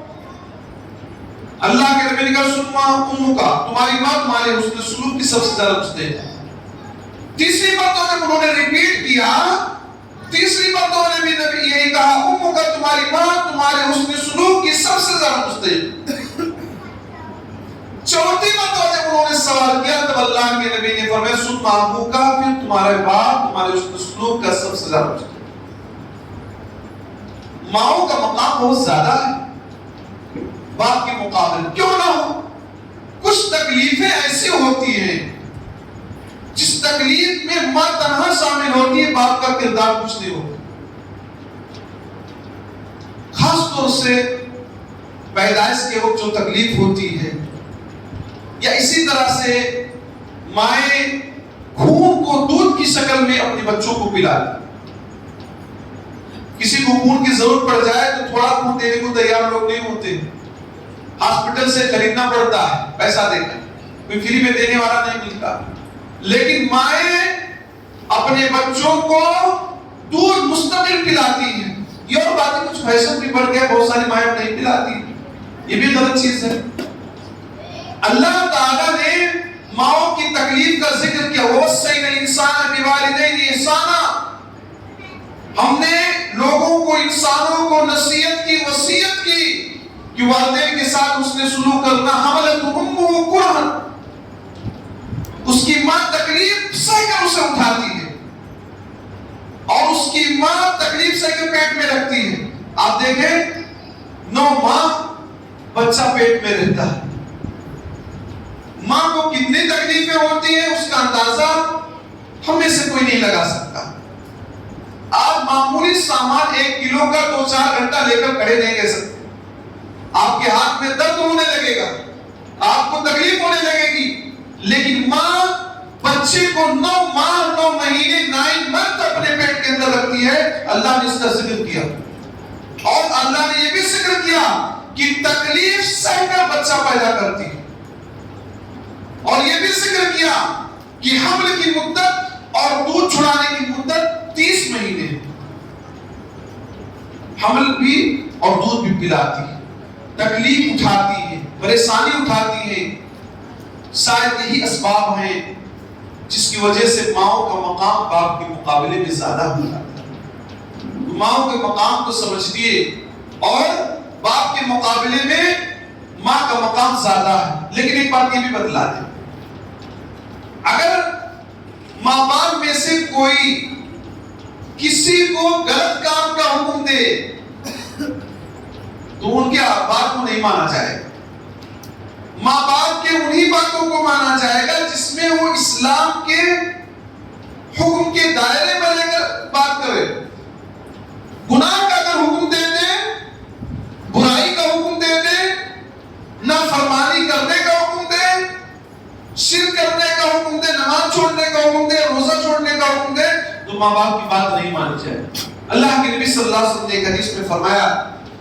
اللہ کے نبی نے کہا ثم امو کا, تمہاری ماں تمہارے حسن سلوک کی سب سے زیادہ مستحق ہے. تیسری مرتبہ جب انہوں نے ریپیٹ کیا, تیسری مرتبہ نے بھی نبی یہی کہا امو کا, تمہاری ماں تمہارے حسن سلوک کی سب سے زیادہ مستحق. چوتھی مرتبہ جب انہوں نے سوال کیا تب اللہ کے نبی نے فرمایا ثم ابو کا, پھر تمہارے باپ تمہارے حسن سلوک کا سب سے زیادہ مستحق. ماؤں کا مقام بہت زیادہ ہے باپ کے مقابل, کیوں نہ ہو. کچھ تکلیفیں ایسی ہوتی ہیں جس تکلیف میں ماں تنہا شامل ہوتی ہے, باپ کا کردار کچھ نہیں ہوتا. خاص طور سے پیدائش کے وقت جو تکلیف ہوتی ہے, یا اسی طرح سے مائیں خون کو دودھ کی شکل میں اپنے بچوں کو پلاتی. کسی کو خون کی ضرورت پڑ جائے تو تھوڑا خون دینے کو تیار لوگ نہیں ہوتے, ہاسپٹل سے خریدنا پڑتا ہے پیسہ دے کر, کوئی فری میں دینے والا نہیں ملتا. لیکن مائیں اپنے بچوں کو دودھ مستقل پلاتی ہیں. یہ اور باتیں کچھ فیشن بھی بڑھ گیا, بہت ساری مائیں نہیں پلاتی, یہ بھی غلط چیز ہے. اللہ تعالیٰ نے ماؤں کی تکلیف کا ذکر کیا, وَوَصَّيْنَا الْإِنسَانَ بِوَالِدَيْهِ إِحْسَانًا, ہم نے لوگوں کو, انسانوں کو نصیحت کی, وصیت کی کہ والدین کے ساتھ اس نے سلوک کرنا. حملتہ امہ کرہا, اس کی ماں تکلیف سہ کر اسے اٹھاتی ہے اور اس کی ماں تکلیف سہ کے پیٹ میں رکھتی ہے. آپ دیکھیں بچہ پیٹ میں رہتا ہے، ماں کو کتنی تکلیفیں ہوتی ہیں اس کا اندازہ ہم میں سے کوئی نہیں لگا سکتا۔ آپ معمولی سامان 1 کلو کا 2-4 گھنٹہ لے کر کھڑے نہیں رہ سکتے، آپ کے ہاتھ میں درد ہونے لگے گا، آپ کو تکلیف ہونے لگے گی، لیکن ماں بچے کو 9 ماہ 9 مہینے 9 منتھ اپنے پیٹ کے اندر رکھتی ہے۔ اللہ نے اس کا ذکر کیا اور اللہ نے یہ بھی ذکر کیا کہ تکلیف سہ کر بچہ پیدا کرتی ہے، اور یہ بھی ذکر کیا کہ حمل کی مدت اور دودھ چھڑانے کی مدت 30 مہینے، حمل بھی اور دودھ بھی پلاتی ہے، تکلیف اٹھاتی ہے، پریشانی اٹھاتی ہے۔ شاید یہی اسباب ہیں جس کی وجہ سے ماؤں کا مقام باپ کے مقابلے میں زیادہ ہو جاتا ہے۔ ماؤں کے مقام کو سمجھتی ہے اور باپ کے مقابلے میں ماں کا مقام زیادہ ہے۔ لیکن ایک بات یہ بھی بتلا دیں، اگر ماں باپ میں سے کوئی کسی کو غلط کام کا حکم دے تو ان کے بات کو نہیں مانا جائے گا، ماں باپ کے انہی باتوں کو مانا جائے گا جس میں وہ اسلام کے حکم کے دائرے میں رہ کر بات کرے۔ گناہ کا اگر حکم دے دے، برائی کا حکم دے دے، نافرمانی کرنے کا حکم دے، شرک کرنے کا حکم دے، نماز چھوڑنے کا حکم دے، روزہ چھوڑنے کا حکم دے، تو ماں باپ کی بات نہیں مانی جائے۔ اللہ کے نبی صلی اللہ علیہ وسلم نے ایک حدیث میں فرمایا،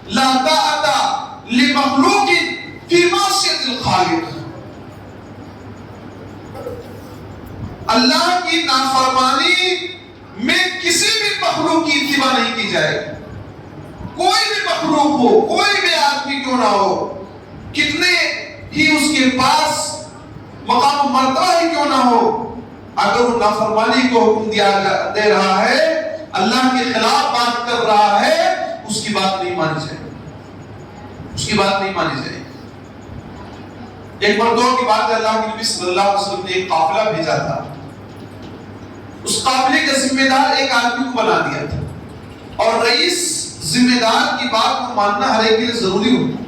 لا طاعۃ لمخلوق فی معصیۃ الخالق، اللہ کی نافرمانی میں کسی بھی مخلوق کی اتباع نہیں کی جائے۔ کوئی بھی مخلوق ہو، کوئی بھی آدمی کیوں نہ ہو، کتنے ہی اس کے پاس مقام و مرتبہ ہی کیوں نہ ہو، اگر وہ نافرمانی کو حکم دے رہا ہے، اللہ کے خلاف بات کر رہا ہے، اس کی بات نہیں مانی جائے، اس کی بات نہیں مانی جائے۔ ایک مرتبہ کی بات ہے، اللہ کے نبی صلی اللہ علیہ وسلم نے ایک قافلہ بھیجا تھا، اس قافلے کا ذمہ دار ایک آدمی کو بنا دیا تھا، اور رئیس ذمہ دار کی بات کو ماننا ہر ایک کے لیے ضروری ہوتا۔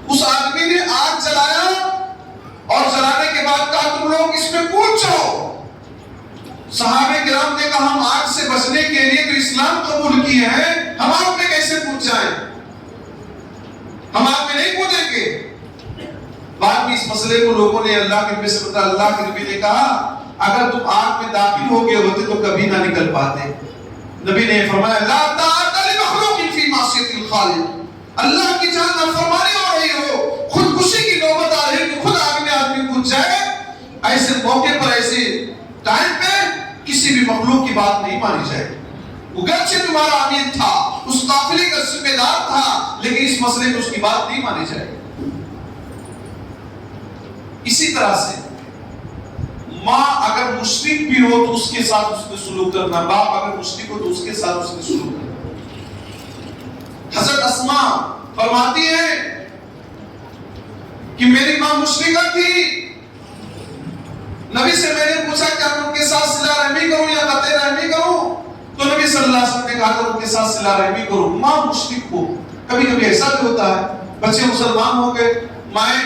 اس آدمی نے آگ جلایا اور جلانے کے بعد کہا تم لوگ اس میں کود جاؤ۔ صحابہ کرام نے کہا ہم آگ سے بچنے کے لیے تو اسلام قبول کیے ہیں، ہم آگ میں کیسے کود جائیں، ہم آگ میں نہیں کودیں گے۔ بعد میں اس مسئلے کو لوگوں نے اللہ کے نبی سے بتایا، اللہ کے نبی نے کہا اگر تم آگ میں داخل ہو گئے ہوتے تو کبھی نہ نکل پاتے۔ نبی نے فرمایا لا طاعۃ لمخلوق فی معصیۃ الخالق، اللہ کی جہاں نافرمانی ہو رہی ہو، خودکشی کی نوبت آ رہی کہ خود آگ میں آدمی کود جائے، ایسے موقع پر ایسے ٹائم پہ کسی بھی مخلوق کی بات نہیں مانی جائے۔ اگرچہ تمہارا امیر تھا، اس قافلے کا ذمہ دار تھا، لیکن اس مسئلے میں اس کی بات نہیں مانی جائے۔ اسی طرح سے ماں اگر مشرک بھی ہو تو اس کے ساتھ اس نے سلوک کرنا، باپ اگر مشرک ہو تو اس کے ساتھ اس نے سلوک کرنا۔ حضرت اسماء فرماتی ہے کہ میری ماں مشرکہ تھی، نبی سے میں نے پوچھا کہ میں ان کے ساتھ صلہ رحمی کروں یا قطع رحمی کروں، تو نبی صلی اللہ علیہ وسلم نے کہا کہ ان کے ساتھ صلہ رحمی کرو۔ ماں مشرک ہو، کبھی کبھی ایسا بھی ہوتا ہے بچے مسلمان ہو گئے، مائیں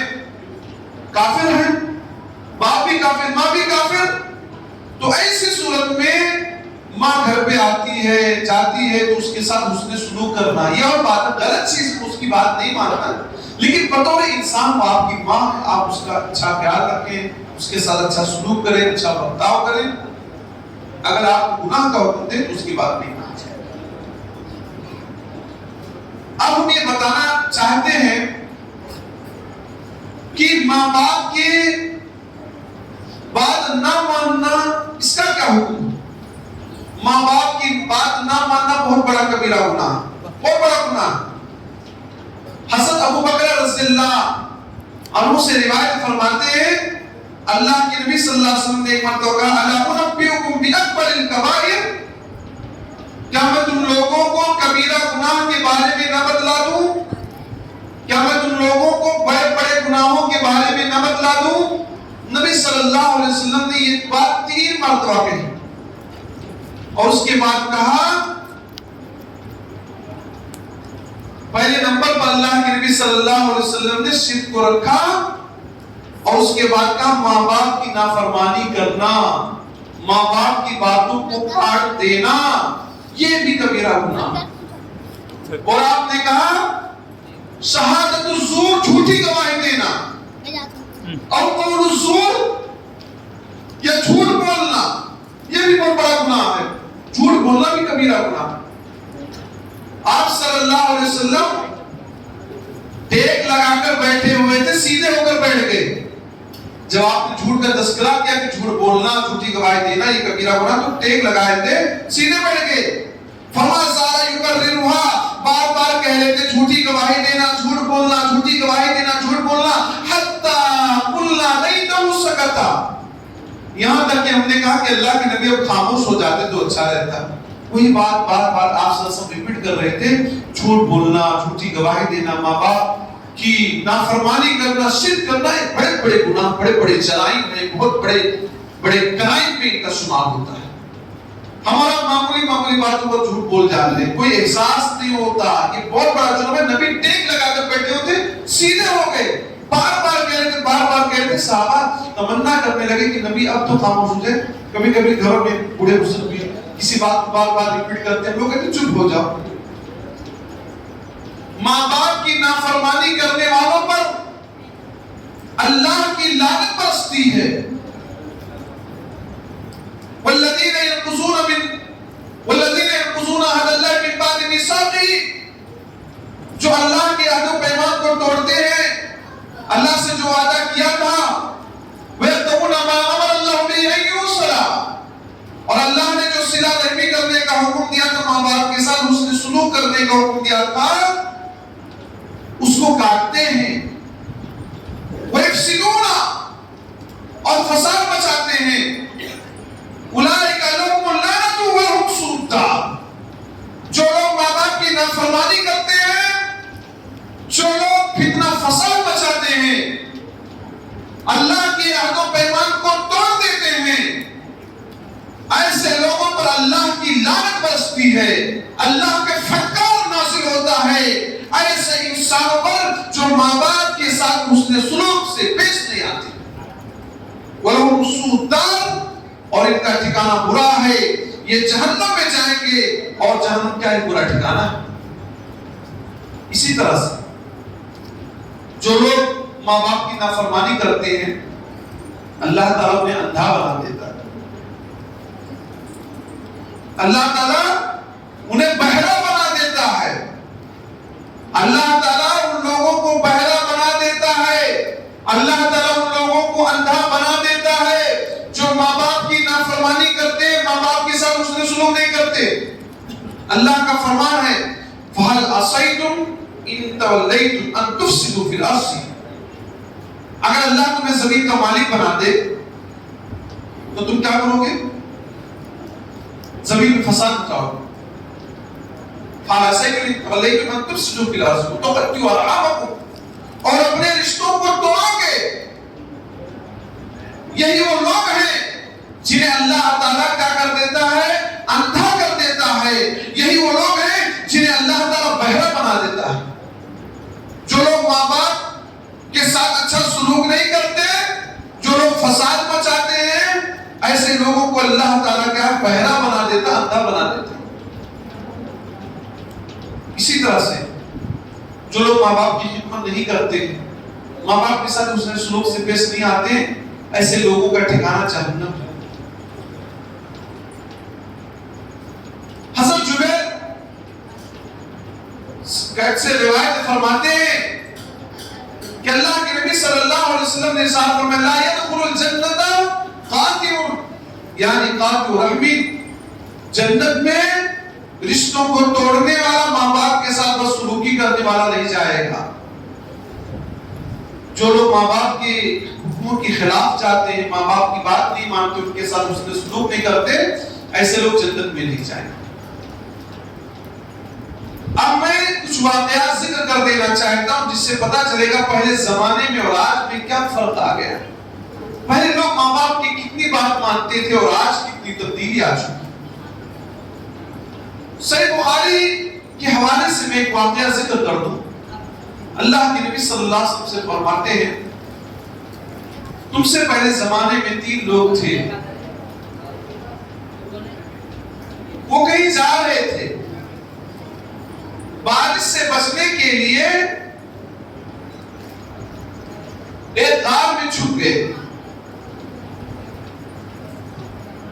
کافر ہیں، باپ بھی کافر، ماں بھی کافر، تو ایسی صورت میں ماں گھر پہ آتی ہے جاتی ہے تو اس کے ساتھ حسن سلوک کرنا، یہ اور بات غلط چیز اس کی بات نہیں ماننا، لیکن بطور انسان وہ آپ کی ماں ہے، آپ اس کا اچھا خیال رکھیں، اس کے ساتھ اچھا سلوک کریں، اچھا برتاؤ کریں۔ اگر آپ گناہ کا حکم دیں تو اس کی بات نہیں مانی جائے۔ اب ہم یہ بتانا چاہتے ہیں کہ ماں باپ کے بات نہ ماننا اس کا کیا حکم ہے؟ ماں باپ کی بات نہ ماننا بہت بڑا کبیرہ گناہ، بہت بڑا گناہ۔ حضرت ابو بکر رضی اللہ عنہ سے روایت فرماتے ہیں اللہ کے نبی صلی اللہ علیہ وسلم نے ایک مرتبہ کہا الا انبئکم باکبر الکبائر، کیا میں تم لوگوں کو کبیرہ گناہ کے بارے میں نہ بتلا دوں؟ کیا میں تم لوگوں کو بڑے بڑے گناہوں کے بارے میں نہ بتلا دوں؟ نبی صلی اللہ علیہ وسلم نے یہ بات 3 مرتبہ کہی اور اس کے بعد کہا پہلے نمبر پر اللہ کے نبی صلی اللہ علیہ وسلم نے شرک کو رکھا اور اس کے بعد کہا ماں باپ کی نافرمانی کرنا، ماں باپ کی باتوں کو کاٹ دینا یہ بھی کبیرہ گناہ۔ اور آپ نے کہا شہادت الزور، جھوٹی گواہی دینا، اور قول الزور یا جھوٹ بولنا یہ بھی بہت بڑا گناہ ہے۔ جھوٹ بولنا بھی کبیرہ گناہ ہے۔ آپ صلی اللہ علیہ وسلم ٹیک لگا کر بیٹھے ہوئے تھے، سیدھے ہو کر بیٹھ گئے۔ جب آپ نے جھوٹ کا تذکرہ کیا کہ جھوٹ بولنا، جھوٹی گواہی دینا یہ کبیرہ گناہ، تو ٹیک لگائے تھے، سیدھے بیٹھ گئے۔ فما زال یکررها، بار بار کہہ رہے تھے جھوٹی گواہی دینا، جھوٹ بولنا، جھوٹی گواہی دینا، جھوٹ بولنا، حتی قلنا لیتہ سکتا، یہاں تک کہ ہم نے کہا کہ اللہ کے نبی اب خاموش ہو جاتے تو اچھا رہتا۔ وہی بات بار بار آپ صلی اللہ علیہ وسلم ریپیٹ کر رہے تھے، جھوٹ بولنا، جھوٹی گواہی دینا، ماں باپ کی نافرمانی کرنا، شرک کرنا، ایک بڑے بڑے گناہ، بڑے بڑے جرائم میں، بہت بڑے بڑے کرائم میں ان کا شمار ہوتا ہے۔ ہمارا معمولی باتوں پر جھوٹ بول جاتے ہیں، کوئی احساس نہیں ہوتا، یہ بہت بڑا جرم ہے۔ نبی ٹیک لگا کر بیٹھے ہوتے، سیدھے ہو گئے، بار بار کہہ رہے تھے، صحابہ تمنا کرنے لگے کہ نبی اب تو خاموش ہو جائے۔ کبھی کبھی گھروں میں بوڑھے بزرگ بھی کسی بات کو بار بار ریپیٹ کرتے ہیں، لوگ کہتے ہیں چپ ہو جاؤ۔ ماں باپ کی نافرمانی کرنے والوں پر اللہ کی لعنت برستی ہے۔ والذین ينقضون عہد اللہ من بعد میثاقہ، جو اللہ کے عہد و پیمان کو توڑتے ہیں، اللہ سے جو وعدہ کیا تھا، وَيَقْطَعُونَ مَا أَمَرَ اللَّهُ بِهِ أَن يُوصَلَ، اور اللہ نے جو صلہ رحمی کرنے کا حکم دیا تھا، ماں باپ کے ساتھ حسن سلوک کرنے کا حکم دیا تھا، اس کو کاٹتے ہیں۔ وَيَفْسِدُونَ، اور فساد مچاتے ہیں۔ اولئک لہم اللعنۃ وَلَهُمْ سوءُ الدار، جو لوگ ماں باپ کی نافرمانی کرتے ہیں، جو لوگ فتنہ فساد مچاتے ہیں، اللہ کے عہد و پیمان کو توڑ دیتے ہیں، ایسے لوگوں پر اللہ کی لعنت برستی ہے، اللہ کے فٹکار نازل ہوتا ہے ایسے انسانوں پر جو ماں باپ کے ساتھ حسن سلوک سے پیش نہیں آتے۔ وَلَهُمْ سُوءُ الدَّارِ، اور ان کا ٹھکانہ برا ہے، یہ جہنم میں جائیں گے، اور جہنم کیا ہے؟ برا ٹھکانہ ہے۔ اسی طرح سے جو لوگ ماں باپ کی نافرمانی کرتے ہیں، اللہ تعالیٰ انہیں اندھا بنا دیتا ہے، اللہ تعالیٰ انہیں بہرا بنا دیتا ہے، اللہ تعالیٰ ان لوگوں کو بہرا بنا دیتا ہے، اللہ تعالیٰ ان لوگوں کو اندھا بنا دیتا ہے جو ماں باپ کی نافرمانی کرتے ہیں، ماں باپ کے ساتھ حسن سلوک نہیں کرتے۔ اللہ کا فرمان ہے فَهَلْ عَصَيْتُمْ إِن تَوَلَّيْتُمْ أَن تُفْسِدُوا فِي الْأَرْضِ، اگر اللہ تمہیں زمین کا مالک بنا دے تو تم کیا کرو گے؟ زمین میں فساد مچاؤ گے۔ فَهَلْ عَصَيْتُمْ إِن تَوَلَّيْتُمْ أَن تُفْسِدُوا فِي الْأَرْضِ وَتُقَطِّعُوا أَرْحَامَكُمْ، اور اپنے رشتوں کو توڑو گے۔ یہی وہ لوگ ہیں جنہیں اللہ تعالیٰ کیا کر دیتا ہے؟ اندھا کر دیتا ہے۔ یہی وہ لوگ ہیں جنہیں اللہ تعالیٰ بہرا بنا دیتا ہے۔ جو لوگ ماں باپ کے ساتھ اچھا سلوک نہیں کرتے، جو لوگ فساد مچاتے ہیں، ایسے لوگوں کو اللہ تعالیٰ کیا بہرا بنا دیتا، اندھا بنا دیتا۔ اسی طرح سے جو لوگ ماں باپ کی خدمت نہیں کرتے، ماں باپ کے ساتھ حسن سلوک سے پیش نہیں آتے، ایسے لوگوں کا ٹھکانہ جہنم ہے۔ حضرت جبیر سے روایت فرماتے ہیں کہ اللہ کے نبی صلی اللہ علیہ وسلم نے ارشاد فرمایا لا يدخل الجنت قاطع، یعنی قاطع رحم، جنت میں رشتوں کو توڑنے والا، ماں باپ کے ساتھ بدسلوکی کرنے والا نہیں جائے گا۔ جو لوگ ماں باپ کے حکموں کے خلاف جاتے ہیں، ماں باپ کی بات نہیں مانتے، ان کے ساتھ حسن سلوک نہیں کرتے، ایسے لوگ جنت میں نہیں جائیں گے۔ اب میں کچھ واقعات ذکر کر دینا چاہتا ہوں جس سے پتا چلے گا پہلے زمانے میں اور آج میں کیا فرق آ گیا۔ پہلے لوگ ماں باپ کی کتنی بات مانتے تھے اور آج کتنی تبدیلی آ چکی۔ صحیح بخاری کے حوالے سے میں ایک واقعہ ذکر کر دوں۔ اللہ کے نبی صلی اللہ علیہ وسلم سے فرماتے ہیں تم سے پہلے زمانے میں 3 لوگ تھے، وہ کہیں جا رہے تھے، بارش سے بچنے کے لیے ایک غار میں چھپ گئے۔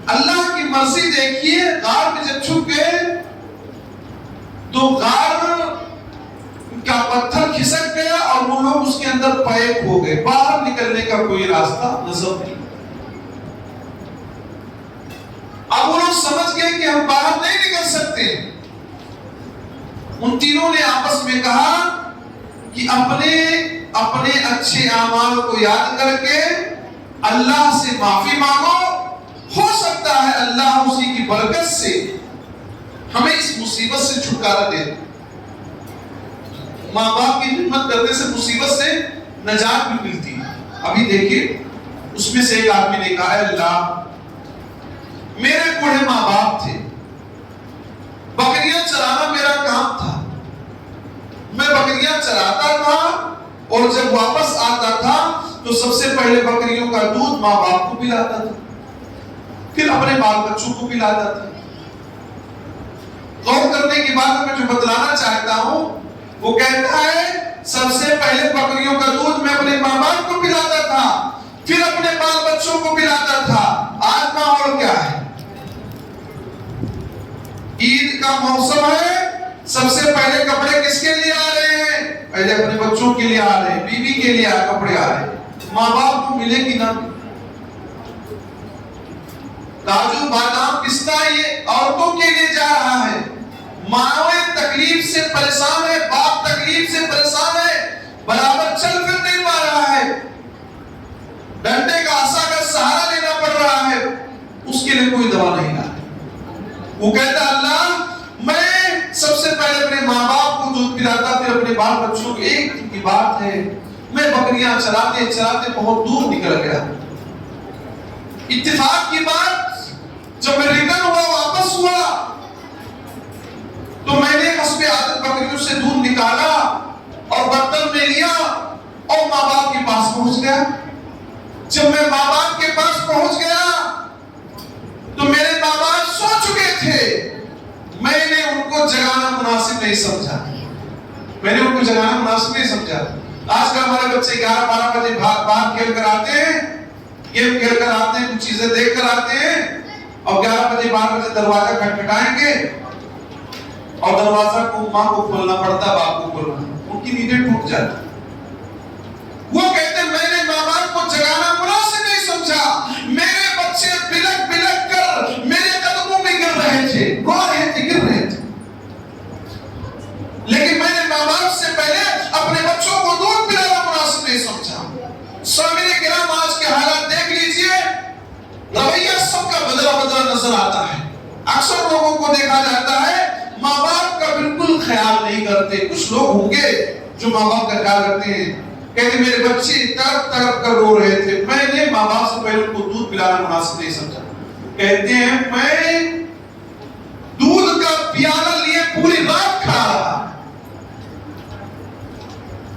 اللہ کی مرضی دیکھیے، غار میں جب چھپ گئے تو غار کا پتھر کھسک گیا اور وہ لوگ اس کے اندر پیک ہو گئے، باہر نکلنے کا کوئی راستہ نظر نہیں۔ اب وہ لوگ سمجھ گئے کہ ہم باہر نہیں نکل سکتے۔ ان تینوں نے آپس میں کہا کہ اپنے اچھے اعمال کو یاد کر کے اللہ سے معافی مانگو، ہو سکتا ہے اللہ اسی کی برکت سے ہمیں اس مصیبت سے چھٹکارا دے۔ ماں باپ کی خدمت کرنے سے مصیبت سے نجات بھی ملتی ہے۔ ابھی دیکھیے اس میں سے ایک آدمی نے کہا اے اللہ میرے بوڑھے ماں باپ تھے، بکریاں چرانا میرا کام تھا، میں بکریاں چراتا تھا اور جب واپس آتا تھا تو سب سے پہلے بکریوں کا دودھ ماں باپ کو پلاتا تھا، پھر اپنے بال بچوں کو پلاتا تھا۔ غور کرنے کی بات میں جو بتلانا چاہتا ہوں وہ کہتا ہے سب سے پہلے بکریوں کا دودھ میں اپنے ماں باپ کو پلاتا تھا، پھر اپنے بال بچوں کو پلاتا تھا۔ آج ماحول کیا ہے؟ عید کا موسم ہے، سب سے پہلے کپڑے کس کے لیے آ رہے ہیں؟ پہلے اپنے بچوں کے لیے آ رہے ہیں، بیوی کے لیے کپڑے آ رہے ہیں، ماں باپ کو ملے گی نہ؟ کاجو بادام پستہ یہ عورتوں کے لیے جا رہا ہے، ماں تکلیف سے پریشان ہے، باپ تکلیف سے پریشان ہے، برابر چل پھر نہیں پا رہا ہے، ڈنڈے کا عصا کا سہارا لینا پڑ رہا ہے، اس کے لیے کوئی دوا نہیں لا۔ وہ کہتا اللہ میں سب سے پہلے اپنے ماں باپ کو دودھ پلاتا، پھر اپنے بال بچوں کو۔ ایک دن کی بات ہے، میں بکریاں چراتے چراتے بہت دور نکل گیا۔ اتفاق کی بات جب میں ریٹرن ہوا واپس ہوا تو میں نے حسب عادت بکریوں سے دودھ نکالا اور برتن میں لیا اور ماں باپ کے پاس پہنچ گیا۔ جب میں ماں باپ کے پاس پہنچ گیا تو میرے ماں باپ سو چکے تھے، میں نے ان کو جگانا مناسب نہیں سمجھا، آج کل ہمارے بچے 11-12 بجے باہر کھیل کر آتے ہیں، گیم کھیل کر آتے ہیں، کچھ چیزیں دیکھ کر آتے ہیں اور 11 بجے 12 بجے دروازہ کھٹکھٹائیں گے اور دروازہ کو ماں کو کھولنا پڑتا، باپ کو کھولنا، ان کی نیندیں ٹوٹ جاتی۔ وہ کہتے ہیں میں نے ماں باپ کو جگانا مناسب نہیں سمجھا، میرے بچے بلک بلک کر میرے قدموں میں گر رہے تھے، رو رہے تھے، گر رہے تھے، لیکن میں نے ماں باپ سے پہلے اپنے بچوں کو دودھ پلانا مناسب نہیں سمجھا۔ سامنے کرام آج کے حالات دیکھ لیجئے، رویہ سب کا بدلا نظر آتا ہے۔ اکثر لوگوں کو دیکھا جاتا ہے ماں باپ کا بالکل خیال نہیں کرتے۔ کچھ لوگ ہوں گے جو ماں باپ کا خیال کرتے ہیں، کہتے میرے بچے تڑپ تڑپ کر رو رہے تھے، میں نے ماں باپ سے پہلے ان کو دودھ پلانا مناسب نہیں سمجھا۔ کہتے ہیں میں دودھ کا پیالہ لیے پوری رات کھڑا رہا،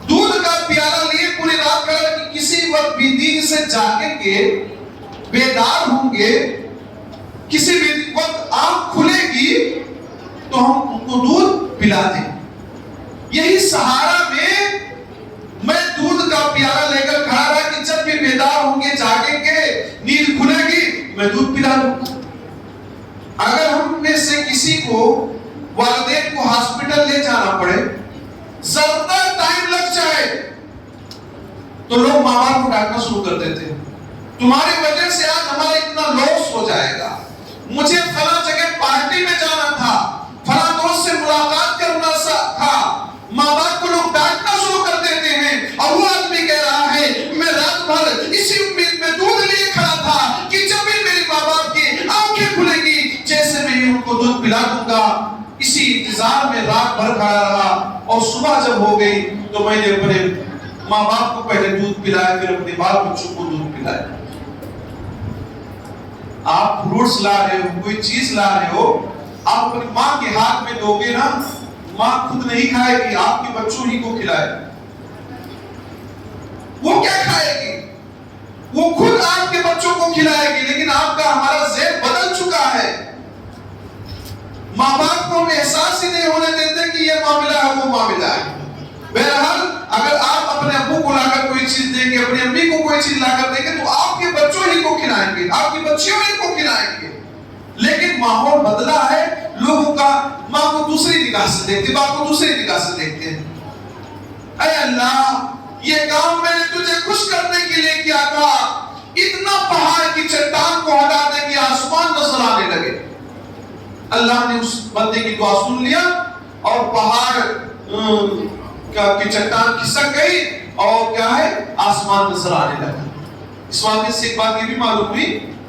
دودھ کا پیالہ لیے پوری رات کھڑا رہا کہ کسی وقت بھی نیند سے جاگیں گے، بیدار ہوں گے، کسی بھی وقت آنکھ کھلے گی تو ہم ان کو دودھ پلا دیں۔ یہی سہارا میں دودھ کا پیالہ لے کر کھڑا رہا کہ جب بھی بیدار ہوں گے، جاگیں گے، نیند کھلے گی، میں دودھ پلا دوں۔ اگر ہم میں سے کسی کو والدین کو ہاسپٹل لے جانا پڑے، زیادہ ٹائم لگ جائے، تو لوگ ماں باپ کو ڈانٹنا شروع کر دیتے ہیں، تمہاری وجہ سے آج ہمارا اتنا لاس ہو جائے گا، مجھے فلاں جگہ پارٹی میں جانا تھا، فلاں دوست سے ملاقات کرنا تھا۔ ماں باپ کو لوگ ڈانٹنا شروع کر دیتے ہیں اور وہ آدمی کہہ رہا ہے میں رات بھر اسی امید میں دودھ لیے کھڑا تھا کہ جب بھی میری ماں باپ کی آنکھیں کھلے گی جیسے میں ان کو دودھ پلا دوں گا۔ اسی انتظار میں رات بھر کھڑا رہا اور صبح جب ہو گئی تو میں نے اپنے ماں باپ کو پہلے دودھ پلایا، پھر اپنے بال بچوں کو دودھ پلایا۔ آپ فروٹس لا رہے ہو، کوئی چیز لا رہے ہو، آپ اپنی ماں کے ہاتھ میں دو گے نا، ماں خود نہیں کھائے گی، آپ کے بچوں ہی کو کھلائے۔ وہ کیا کھائے گی؟ وہ خود آپ کے بچوں کو کھلائے گی، لیکن آپ کا ہمارا ذہن بدل چکا ہے۔ ماں باپ کو ہم احساس ہی نہیں ہونے دیتے کہ یہ معاملہ ہے وہ معاملہ ہے۔ بہرحال اگر آپ اپنے ابو کو لا کر کوئی چیز دیں گے، اپنی امی کو کوئی چیز لا کر دیں گے تو آپ کے بچوں ہی کو کھلائیں گے، آپ کی بچیوں ہی کو کھلائیں گے۔ لیکن ماحول بدلا ہے، لوگوں کا ماں کو دوسری نگاہ سے دیکھتے، باپ کو دوسری نگاہ سے دیکھتے ہیں۔ اے اللہ، یہ کام میں نے تجھے خوش کرنے کے لیے کیا تھا، اتنا پہاڑ کی چٹان کو ہٹا دے کہ آسمان نظر آنے لگے۔ اللہ نے اس بندے کی دعا سن لیا اور پہاڑ کی چٹان کھسک گئی اور کیا ہے، آسمان نظر آنے لگا۔ اس واقعے سے ایک بات یہ بھی معلوم ہوئی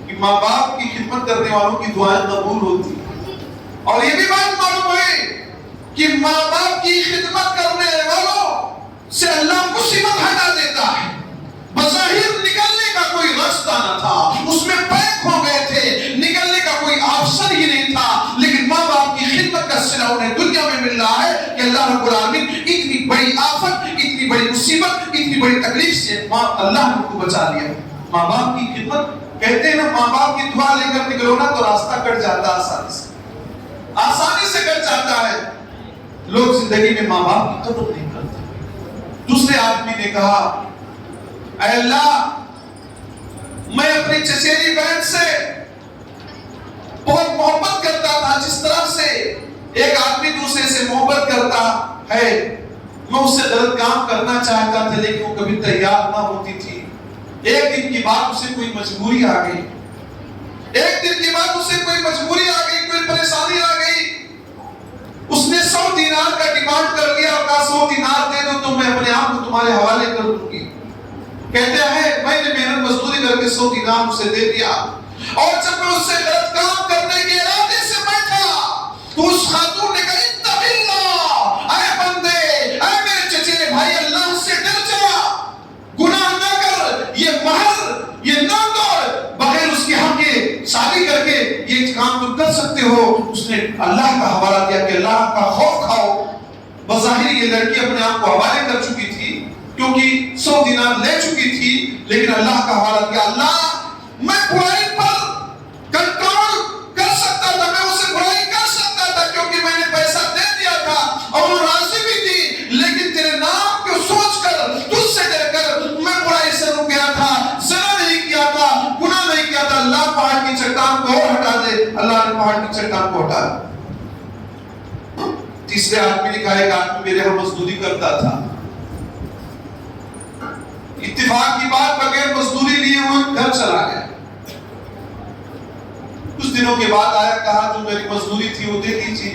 کہ ماں باپ کی خدمت کرنے والوں کی دعائیں قبول ہوتی ہیں، اور یہ بھی بات معلوم ہوئی کہ ماں باپ کی خدمت کرنے والوں سے اللہ مصیبت ہٹا دیتا ہے۔ بظاہر نکلنے کا کوئی راستہ نہ تھا، اس میں پیک ہو گئے تھے، نکلنے کا کوئی آپشن ہی نہیں تھا، لیکن ماں باپ کی خدمت کا صلہ انہیں دنیا میں مل رہا ہے کہ اللہ رب العالمین اتنی بڑی آفت، اتنی بڑی مصیبت، اتنی بڑی تکلیف سے اللہ نے ان کو بچا لیا۔ ماں باپ کی خدمت، کہتے ہیں نا ماں باپ کی دعا لے کر نکلو نا تو راستہ کٹ جاتا آسانی سے کٹ جاتا ہے۔ لوگ زندگی میں ماں باپ کی قدر نہیں کرتے۔ دوسرے آدمی نے کہا، اے اللہ، میں اپنی چچیری بہن سے بہت محبت کرتا تھا، جس طرح سے ایک آدمی دوسرے سے محبت کرتا ہے، میں اس سے غلط کام کرنا چاہتا تھا لیکن وہ کبھی تیار نہ ہوتی تھی۔ ایک دن کی بات اسے کوئی مجبوری آ گئی، ایک دن کی بات اسے کوئی مجبوری آ گئی، کوئی پریشانی آ گئی، اس نے 100 دینار کا ڈیمانڈ کر لیا اور کہا 100 دینار دے دو تو میں اپنے آپ کو تمہارے حوالے کر دوں گی۔ کہتے ہیں میں نے محنت مزدوری کر کے 100 دینار اسے دے دیا، اور جب میں اس سے غلط کام کرنے کے ارادے سے بیٹھا تو اس خاتون نے کہا اتق اللہ، اے بندے، اے میرے چچیرے بھائی، اللہ سے ڈر جا، گناہ نہ کر، یہ مہر، یہ نہ دوڑ، بغیر اس کے حق کے شادی کر کے یہ کام تم کر سکتے ہو۔ اس نے اللہ کا حوالہ دیا کہ اللہ کا خوف کھاؤ۔ بظاہر یہ لڑکی اپنے آپ کو حوالے کر چکی تھی کیونکہ 100 دینار لے چکی تھی، لیکن اللہ کا حوالہ کیا، اللہ میں برائی پر کنٹرول کر سکتا تھا، میں اسے برائی کر سکتا تھا کیونکہ میں نے پیسہ دے دیا تھا اور وہ راضی بھی تھی، لیکن تیرے نام کو سوچ کر، تجھ سے ڈر کر میں برائی سے رک گیا تھا، زنا نہیں کیا تھا، گناہ نہیں کیا تھا۔ اللہ پہاڑ کی چٹان کو اور ہٹا دے، اللہ نے پہاڑ کی چٹان کو ہٹا دیا۔ تیسرے آدمی نے کہا، ایک آدمی میرے ہاں مزدوری کرتا تھا، اتفاق کی بات بغیر مزدوری لیے ہوئے گھر چلا گیا۔ کچھ دنوں کے بعد آیا، کہا جو میری مزدوری تھی وہ دے دیجیے۔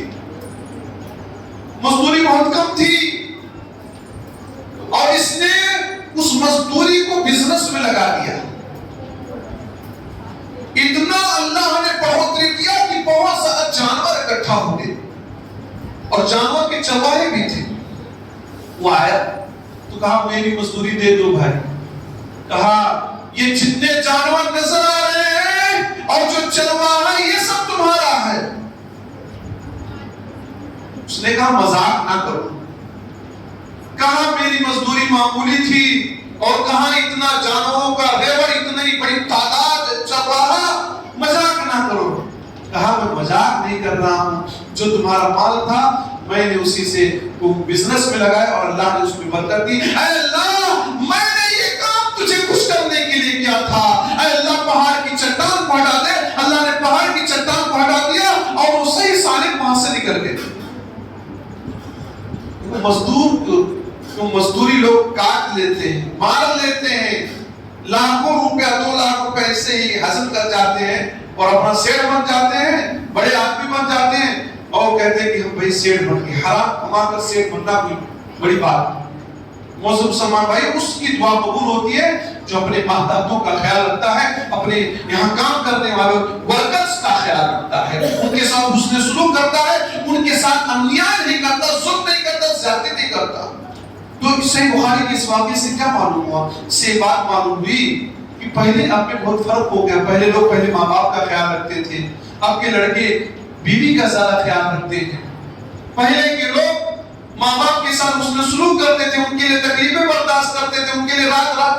مزدوری بہت کم تھی اور اس نے اس مزدوری کو بزنس میں لگا دیا۔ اتنا اللہ نے بڑھوتری کیا کہ بہت زیادہ جانور اکٹھا ہو گئے اور جانور کے چرواہے بھی تھے۔ وہ آیا تو کہا میری مزدوری دے دو بھائی۔ کہا یہ جتنے جانور نظر آ رہے ہیں اور جو چرواہا ہے یہ سب تمہارا ہے۔ اس نے کہا مذاق نہ کرو، کہا میری مزدوری معمولی تھی اور کہاں اتنا جانوروں کا ریوڑ، اتنی بڑی تعداد چرواہا، مذاق نہ کرو۔ کہا میں مذاق نہیں کر رہا ہوں، جو تمہارا مال تھا میں نے اسی سے بزنس میں لگایا اور اللہ نے اس میں برکت دی۔ اے اللہ، میں نے یہ کام تجھے خوش کرنے کے لیے کیا تھا، اے اللہ پہاڑ کی چٹان کو ہٹا دے۔ اللہ نے پہاڑ کی چٹان کو ہٹا دیا اور وہ صحیح سالم وہاں سے نکل گئے۔ مزدوری لوگ کاٹ لیتے ہیں، مار لیتے ہیں، لاکھوں روپیہ 2 لاکھ روپے ایسے ہی حاصل کر جاتے ہیں اور اپنا سیٹ بن جاتے ہیں، بڑے آدمی بن جاتے ہیں اور کہتے ہیں کہ ہم بھائی سیٹ بن گئے۔ حرام کما کر سیٹ بننا کوئی بڑی بات۔ موسم سلمان بھائی، اس کی دعا قبول ہوتی ہے جو اپنے ماتحتوں کا خیال رکھتا ہے، اپنے یہاں کام کرنے والوں ورکرز کا خیال رکھتا ہے، ان کے ساتھ حسن سلوک کرتا ہے، ان کے ساتھ انیائی نہیں کرتا، ظلم نہیں کرتا، زیادتی نہیں کرتا۔ تو صحیح بخاری کے اس واقعے سے کیا معلوم ہوا؟ اس سے بات معلوم ہوئی کہ پہلے اب میں بہت فرق ہو گیا۔ پہلے لوگ ماں باپ کا خیال رکھتے تھے، اب کے لڑکے بیوی کا زیادہ خیال رکھتے ہیں۔ پہلے کے لوگ ماں باپ کے ساتھ حسن سلوک کرتے تھے، ان کے لیے تکلیفیں برداشت کرتے تھے، ان کے لیے رات رات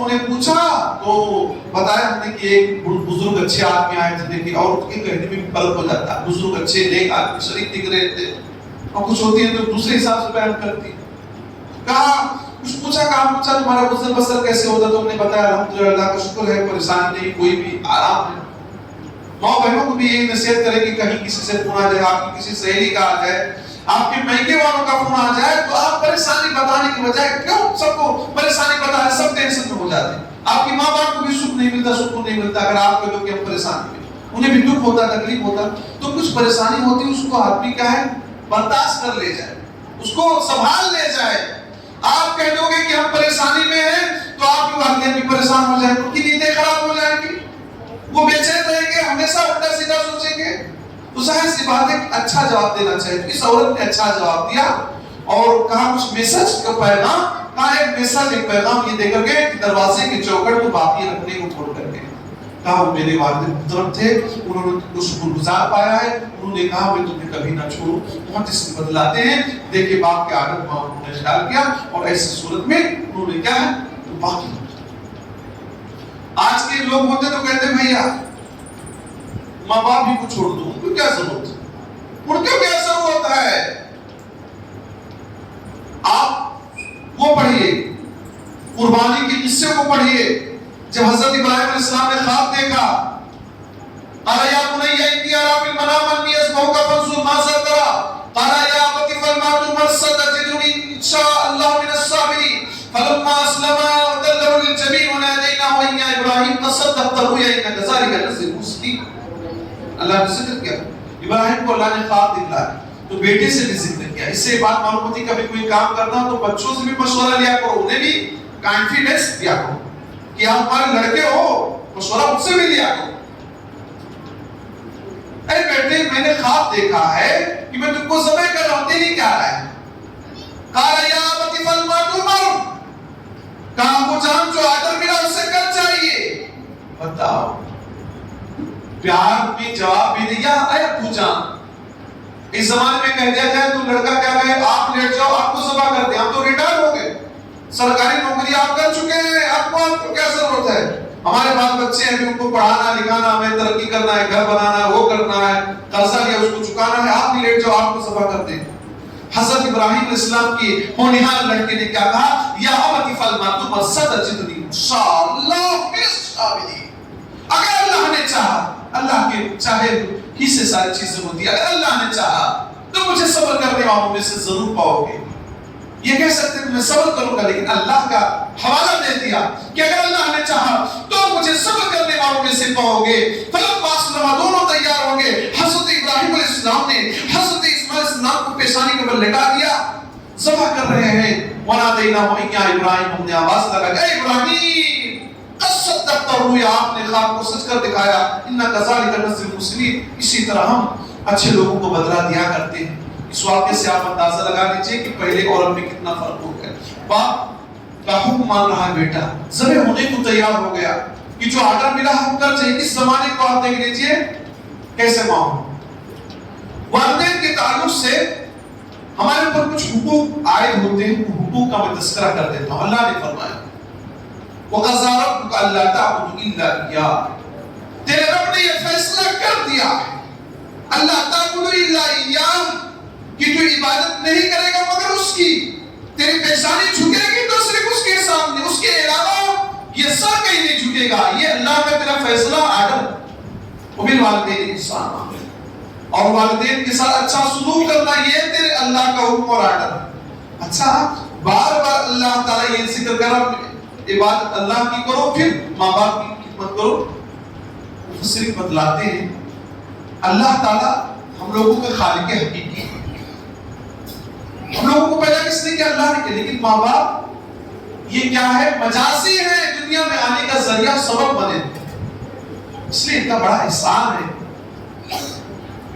انہوں نے پوچھا تو بتایا ہم نے کہ ایک بزرگ اچھے آدمی آئے تھے دیکھیں، اور ان کے کہنے میں فرق ہو جاتا ہے، بزرگ اچھے نیک آدمی شریف دکھ رہے تھے، اور کچھ ہوتی ہے تو دوسرے حساب سے بیان کرتی. کہا کچھ پوچھا تمہارا گزر بسر کیسے ہوتا؟ تو ہم نے بتایا الحمدللہ اللہ کا شکر ہے، پریشانی نہیں، کوئی بھی آرام ہے. ماں بہنوں کو بھی یہی نصیحت کرے کہ کہیں کسی سے فون آ جائے، آپ کی کسی سہیلی کا آ جائے، آپ کے میکے والوں کا فون آ جائے تو آپ پریشانی بتانے کی بجائے کیوں سب کو پریشانی بتا رہے، سب ٹینشن میں ہو جاتے ہیں. آپ کی ماں باپ کو بھی سکھ نہیں ملتا، سکون نہیں ملتا اگر آپ کہو کہ ہم پریشانی میں، انہیں بھی دکھ ہوتا، تکلیف ہوتا. تو کچھ پریشانی ہوتی اس کو آدمی کیا ہے برداشت کر لے جائے، اس کو سنبھال لے جائے. آپ کہہ دو گے کہ ہم پریشانی میں ہیں تو آپ کی والدین بھی پریشان ہو جائیں گے، ان کی نیندیں خراب ہو جائیں گی، وہ بے چین رہیں گے، ہمیشہ الٹا سیدھا سوچیں گے. تو ظاہر سی بات ہے کہ اچھا جواب دینا چاہیے. اس عورت نے اچھا جواب دیا اور کہا کچھ میسج کا پیغام، کہا ایک میسج ایک پیغام یہ دے کر کے دروازے کے چوکٹ کو باقی رکھنے کو چھوڑ کر کے. کہا وہ میرے والد محترم تھے، انہوں نے تم کو شکر گزار پایا ہے، انہوں نے کہا میں تمہیں کبھی نہ چھوڑوں. بہت اس سے بدلاتے ہیں. دیکھیں باپ کے عادت ماں نے خیال کیا اور ایسی صورت میں انہوں نے کیا ہے تو باقی. آج کے لوگ ہوتے تو کہتے بھیا ماں باپ بھی کو چھوڑ دو، ان کو کیا ضرورت ہے، ان کو کیا ضرورت ہے. آپ وہ پڑھیے قربانی کے قصے کو پڑھیے. جب حضرت ابراہیم علیہ السلام نے خواب دیکھا، قال یا بنی انی ارى في المنام انی اذبحك فانظر ماذا ترى قال یا ابت افعل ما تؤمر ستجدنی ان شاء اللہ من الصابرین فلما اسلما وتله للجبین ونادیناه ان یا ابراہیم قد صدقت الرؤیا ان كذلك نجزي المحسنین. اللہ نے ذکر کیا ابراہیم کو اللہ نے خواب دکھلایا تو بیٹے سے بھی ذکر کیا. اس سے بات معلوم ہوتی ہے کبھی کوئی کام کرنا تو بچوں سے بھی مشورہ لیا کرو، انہیں بھی کانفیڈنس دیا کرو کہ آپ ہمارے لڑکے ہو، مشورہ مجھ سے بھی لیا کرو. اے بیٹے میں نے خواب دیکھا ہے کہ میں تم کو ذبح کر رہا ہوں، تیری کیا رائے ہے؟ قال یا ابت افعل ما تؤمر، کہا ابو جان جو آرڈر ملا اسے کر چاہیے. بتاؤ پیار میں جواب بھی دیا. اے ابو جان اس زمانے میں کہہ دیا جائے تو لڑکا کیا کہے آپ لیٹ جاؤ آپ کو ذبح کر دیں، ہم تو ریٹائر ہو گئے، سرکاری نوکری آپ کر چکے ہیں، آپ کو کیا ضرورت ہے، ہمارے بال بچے ہیں ان کو پڑھانا لکھانا، ہمیں ترقی کرنا ہے، گھر بنانا ہے، وہ کرنا ہے، قرضہ لیا اس کو چکانا ہے، آپ بھی لیٹ جاؤ آپ کو ذبح کر دیں. حضرت ابراہیم علیہ السلام کی ہونہار لڑکے نے کیا کہا یا ابت افعل ما تؤمر ستجدنی ان شاء اللہ من الصابرین. اگر اللہ نے چاہا، اللہ کے چاہے ہی سے ساری چیزیں ہوتی ہیں، اگر اللہ نے چاہا تو مجھے صبر کرنے والوں میں سے ضرور پاؤ گے. یہ کہہ سکتے ہیں میں صبر کروں گا، لیکن اللہ کا حوالہ دے دیا کہ اگر اللہ نے چاہا تو مجھے صبر کرنے والوں میں سے پاؤ گے. فلما اسلما دونوں تیار ہوں گے. حضرت ابراہیم علیہ السلام نے حضرت اسماعیل علیہ السلام کو پیشانی کے بل لٹا دیا، ذبح کر رہے ہیں. ونادیناہ ان یا ابراہیم، ہم نے آواز لگا اے ابراہیم قد صدقت الرؤیا، آپ نے خواب کو سچ کر دکھایا. انا کذالک نجزی المحسنین، اسی طرح ہم اچھے لوگوں کو بدلہ دیا کرتے ہیں. اس واقعے سے آپ اندازہ لگا لیجئے کہ پہلے اور اب میں کتنا فرق ہو گیا. باپ کا حکم مان رہا ہے، بیٹا ذبح ہونے کو تیار ہو گیا کہ جو آرڈر ملا ہم کر چاہیے. اس زمانے کو آپ دیکھ لیجئے کیسے ماحول. والدین کے تعلق سے ہمارے اوپر کچھ حقوق عائد ہوتے ہیں، حقوق کا میں تذکرہ کر دیتا ہوں. اللہ نے فرمایا وَقَضَىٰ رَبُّكَ أَلَّا تَعْبُدُوا إِلَّا إِيَّاهُ، تیرے رب نے یہ فیصلہ کر دیا ہے اللہ تعبدوا الا اياه، کہ تو عبادت نہیں کرے گا مگر اس کی. تیری پیشانی جھکے گی تو صرف اس کے سامنے، اس کے علاوہ یہ سر کہیں نہیں جھکے گا. یہ اللہ کا تیرا فیصلہ آڈر. وبالوالدین احسانا، اور والدین کے ساتھ اچھا سلوک کرنا، یہ تیرے اللہ کا حکم اور آرڈر. اچھا بار بار اللہ تعالیٰ یہ ذکر کر رہا ہے عبادت اللہ کی کرو، پھر ماں باپ کی خدمت کرو. مفسرین بتلاتے ہیں اللہ تعالیٰ ہم لوگوں کے خالق حقیقی ہے. ہم لوگوں کو پیدا کس نے کیا؟ اللہ نے کیا. لیکن ماں باپ یہ کیا ہے؟ مجازی ہے، دنیا میں آنے کا ذریعہ سبب بنے، اس لیے ان کا بڑا احسان ہے.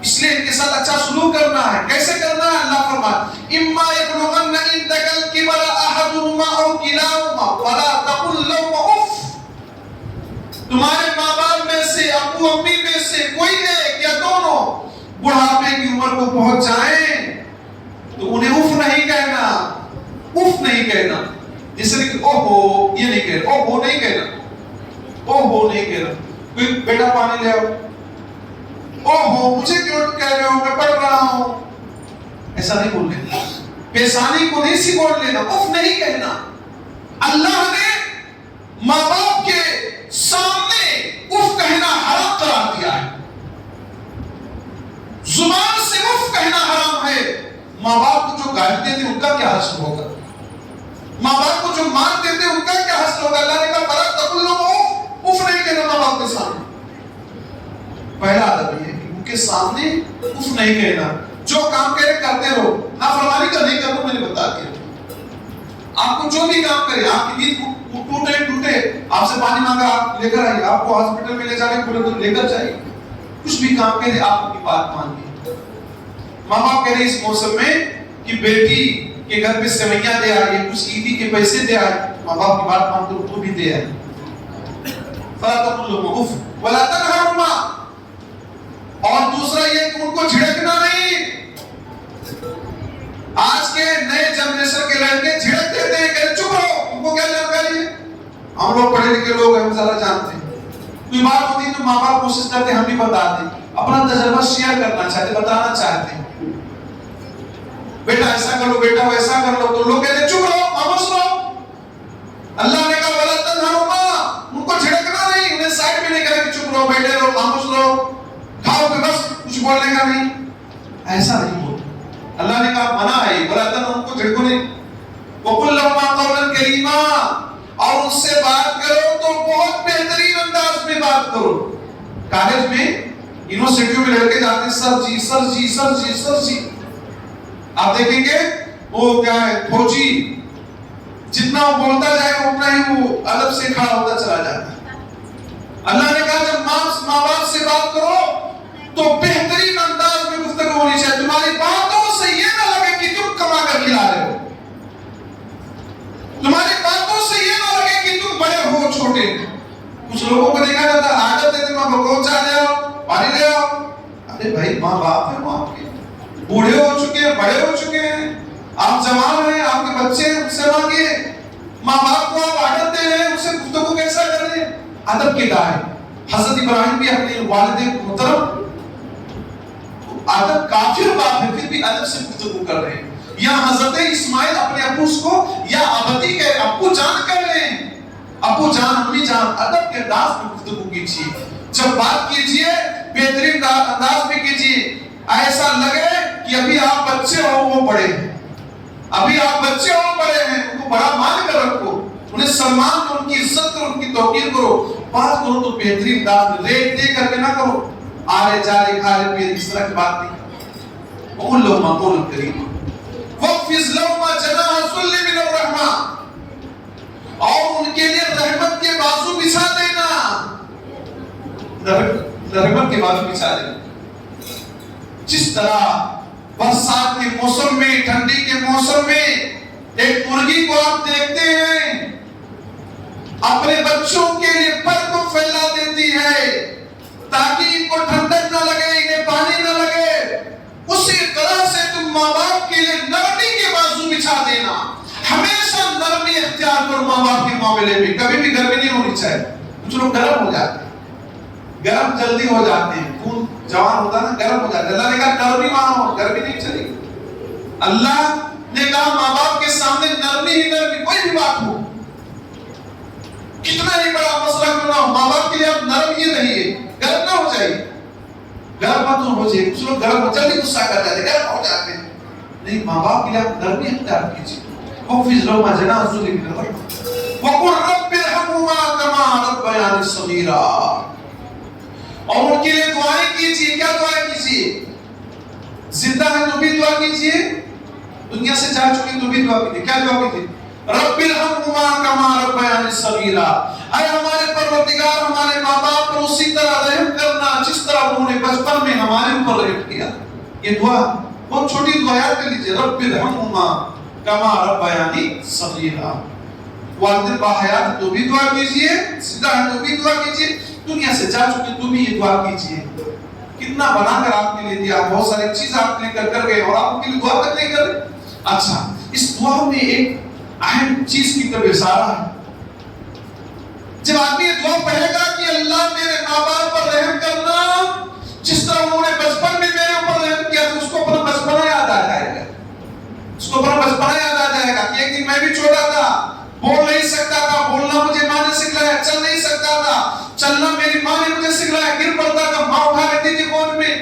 اس لیے ان کے ساتھ اچھا سلوک کرنا ہے. کیسے کرنا ہے؟ اللہ فرماتا اما یبلغن عندک الکبر احدهما او کلاهما فلا تقل لهما اف. تمہارے ماں باپ میں سے، ابو امی میں سے کوئی ایک یا دونوں بڑھاپے کی عمر کو پہنچ جائیں تو انہیں اف نہیں کہنا، اف نہیں کہنا. جس نے کہ اوہو یہ نہیں کہہ رہا، اوہو نہیں کہہ رہا، اوہو نہیں کہہ رہا، کوئی بیٹا پانی لے آؤ، اوہو مجھے کیوں کہہ رہے ہو، میں پڑھ رہا ہوں، ایسا نہیں بولنا، پیشانی کو نہیں سکوڑ لینا، اف نہیں کہنا۔ اللہ نے ماں باپ کے سامنے اف کہنا حرام قرار دیا ہے، زبان سے اف کہنا حرام ہے۔ ماں باپ کو جو گائد دیتے ان کا کیا حشر ہوگا، ماں باپ کو جو مان دیتے ان کا کیا حشر ہوگا۔ اللہ نے کہا فَلَا تَقُل لَهُمْ اف نہیں کہنا ماں باپ کے سامنے۔ پہلا ادب یہ ہے کہ ان کے سامنے اف نہیں کہنا، جو کام کرے کرتے رہو، نافرمانی کا نہیں کرو، میں نے بتا دیا۔ آپ کو جو بھی کام کرے، آپ کی نیند ٹوٹے، آپ سے پانی مانگا آپ لے کر آئیے، آپ کو ہاسپٹل میں لے جانے بولے تو لے کر جائیے، کچھ بھی کام کرے آپ کی بات مانیے۔ ماں باپ کہہ رہے اس موسم میں کہ بیٹی کے گھر پہ سوئیاں دے آئیے، کچھ عیدی کے پیسے دے آئے، ماں باپ کی بات مان تو بھی دے آئے۔ فَلَا تَقُل لَهُمْ اُفٍّ وَلَا تَنْهَرْهُمَا، اور دوسرا یہ کہ ان کو جھڑکنا نہیں۔ آج کے نئے جنریشن کے لڑکے جھڑک دیتے ہیں کہ چپ رہو، ان کو کیا جانکاری ہے، ہم لوگ پڑھے لکھے لوگ ہم زیادہ جانتے ہیں۔ کوئی بات ہوتی ہے تو ماں باپ کوشش کرتے ہیں ہم بھی بتا دیں، اپنا تجربہ شیئر کرنا چاہتے، بتانا چاہتے ہیں، بیٹا ایسا کر لو، بیٹا ویسا کر لو، تو لوگ کہتے ہیں چپ رہو، خاموش رہو۔ اللہ نے کہا وَلَا تَنْهَرْهُمَا، ان کو جھڑکنا نہیں، انہیں سائڈ میں نہیں کہا کہ چپ رہو، بیٹھے رہو، خاموش رہو، کھاؤ کہ بس کچھ بولنے کا نہیں، ایسا نہیں بولو۔ اللہ نے کہا منع ہے، وَلَا تَنْهَرْهُمَا، ان کو جھڑکو نہیں۔ وَقُلْ لَهُمَا قَوْلًا كَرِيمًا، اور ان سے بات کرو تو بہت بہترین انداز میں بات کرو۔ کالج میں یونیورسٹیوں میں لڑکے جاتے ہیں سر جی سر جی سر جی سر جی، آپ دیکھیں گے وہ کیا ہے فوجی، جتنا وہ بولتا جائے گا اتنا ہی وہ ادب سے کھڑا ہوتا چلا جاتا ہے۔ اللہ نے کہا جب ماں باپ سے بات کرو تو بہترین انداز میں گفتگو ہونی چاہیے، تمہاری باتوں سے یہ نہ لگے کہ تم کما کر کھلا رہے ہو، تمہاری باتوں سے یہ نہ لگے کہ تم بڑے ہو چھوٹے۔ کچھ لوگوں کو دیکھا جاتا ہے عادت ہے ماں باپ کو چاہ لے آؤ، پانی لے آؤ، ارے بھائی ماں باپ ہے، وہ آپ کے بوڑھے ہو چکے ہیں، بڑے ہو چکے ہیں، آپ جوان ہیں، آپ کے بچے ہیں، ان سے مانگیے۔ ماں باپ کو آپ عادت دے رہے ہیں، ان سے گفتگو کیسا کر رہے ہیں؟ ادب کی گاہ ہے۔ حضرت ابراہیم بھی اپنے والد محترم ادب کافر باپ ہے، پھر بھی ادب سے گفتگو کر رہے ہیں۔ یا حضرت اسماعیل اپنے ابو کو یا ابتی کے ابو جان کر رہے ہیں، ابو جان امی جان، ادب کے انداز میں گفتگو کیجیے، جب بات کیجیے بہترین انداز میں کیجیے، ایسا لگے کہ ابھی آپ بچے ہو وہ بڑے ہیں، ابھی آپ بچے ہو بڑے ہیں، ان کو بڑا مان کر رکھو، انہیں سلمان کرو، ان کی عزت کرو، ان کی توقیر کرو، بات کرو تو بہترین انداز میں، ریٹ دے کر کے نہ کرو، آرے جارے کھارے پیے اس طرح کی بات نہیں کرو۔ وَقُلْ لَهُمَا قَوْلًا كَرِيمًا وَاخْفِضْ لَهُمَا جَنَاحَ الذُّلِّ مِنَ الرَّحْمَةِ، اور ان کے لیے رحمت کے بازو بچھا دینا، رحمت کے بازو بچھا دینا۔ جس طرح برسات کے موسم میں، ٹھنڈی کے موسم میں ایک مرغی کو آپ دیکھتے ہیں اپنے بچوں کے لیے پر کو پھیلا دیتی ہے تاکہ ان کو ٹھنڈک نہ لگے، انہیں پانی نہ لگے، اسی طرح سے تم ماں باپ کے لیے نرمی کے بازو بچھا دینا۔ ہمیشہ نرمی اختیار کرو ماں باپ کے معاملے میں، کبھی بھی گرمی نہیں ہونی چاہیے۔ کچھ لوگ گرم ہو جاتے ہیں، گرم جلدی ہو جاتے ہیں، خون جوان ہوتا ہے نا، گرم ہو جاتا ہے۔ اللہ نے کہا نرمی مانو، گرمی نہیں چلے گی۔ اللہ نے کہا ماں باپ کے سامنے نرمی ہی نرمی، کوئی بھی بات ہو، کتنا ہی بڑا مسئلہ کیوں نہ ہو، ماں باپ کے لیے آپ نرم ہی رہیے، گرم نہ ہو جائیے، گرم مت ہو جائے۔ کچھ لوگ گرم ہو جلدی غصہ کر جاتے ہیں، گرم ہو جاتے ہیں، نہیں، ماں باپ کے لیے آپ نرمی اختیار کیجیے۔ وَاخْفِضْ لَهُمَا جَنَاحَ الذُّلِّ مِنَ الرَّحْمَةِ وَقُلْ رَبِّ ارْحَمْهُمَا كَمَا رَبَّيَانِي صَغِيرًا، اور ان کے لیے دعائیں کیجیے۔ کیا دعائیں کیجیے؟ زندہ ہے تو بھی دعا کیجیے، دنیا سے جا چکے تو بھی دعا کیجیے۔ کیا دعا کیجیے؟ رب ارحمہما کما ربیانی صغیرا، اے ہمارے پروردگار ہمارے ماں باپ پر اسی طرح رحم کرنا جس طرح انہوں نے بچپن میں ہمارے اوپر رحم کیا۔ یہ دعا بہت چھوٹی دعا یاد کر لیجیے، رب ارحمہما کما ربیانی صغیرا۔ والدین باحیات تو بھی دعا کیجیے، زندہ ہے تو بھی دعا کیجیے، دنیا سے جا چکے تو بھی یہ دعا کیجیے۔ کتنا بنا کر آپ کے لیے دیا، بہت ساری چیز آپ نے کر گئے اور آپ کے لیے دعا تک نہیں کر رہے۔ اچھا، اس دعا میں ایک اہم چیز کی طرف اشارہ ہے. جب آدمی یہ دعا پڑھے گا کہ اللہ میرے ماں باپ پر رحم کرنا، جس طرح انہوں نے بچپن میں میرے اوپر رحم کیا، تو اس کو اپنا بچپنا یاد آ جائے گا. اس کو اپنا بچپنا یاد آ جائے گا کہ ایک دن میں بھی چھوٹا تھا، بول نہیں سکتا تھا، بولنا مجھے ماں نے سکھلایا، چل نہیں سکتا تھا، چلنا میری ماں نے مجھے سکھلایا، گر پڑتا تھا، ماں اٹھا لیتی تھی گود میں.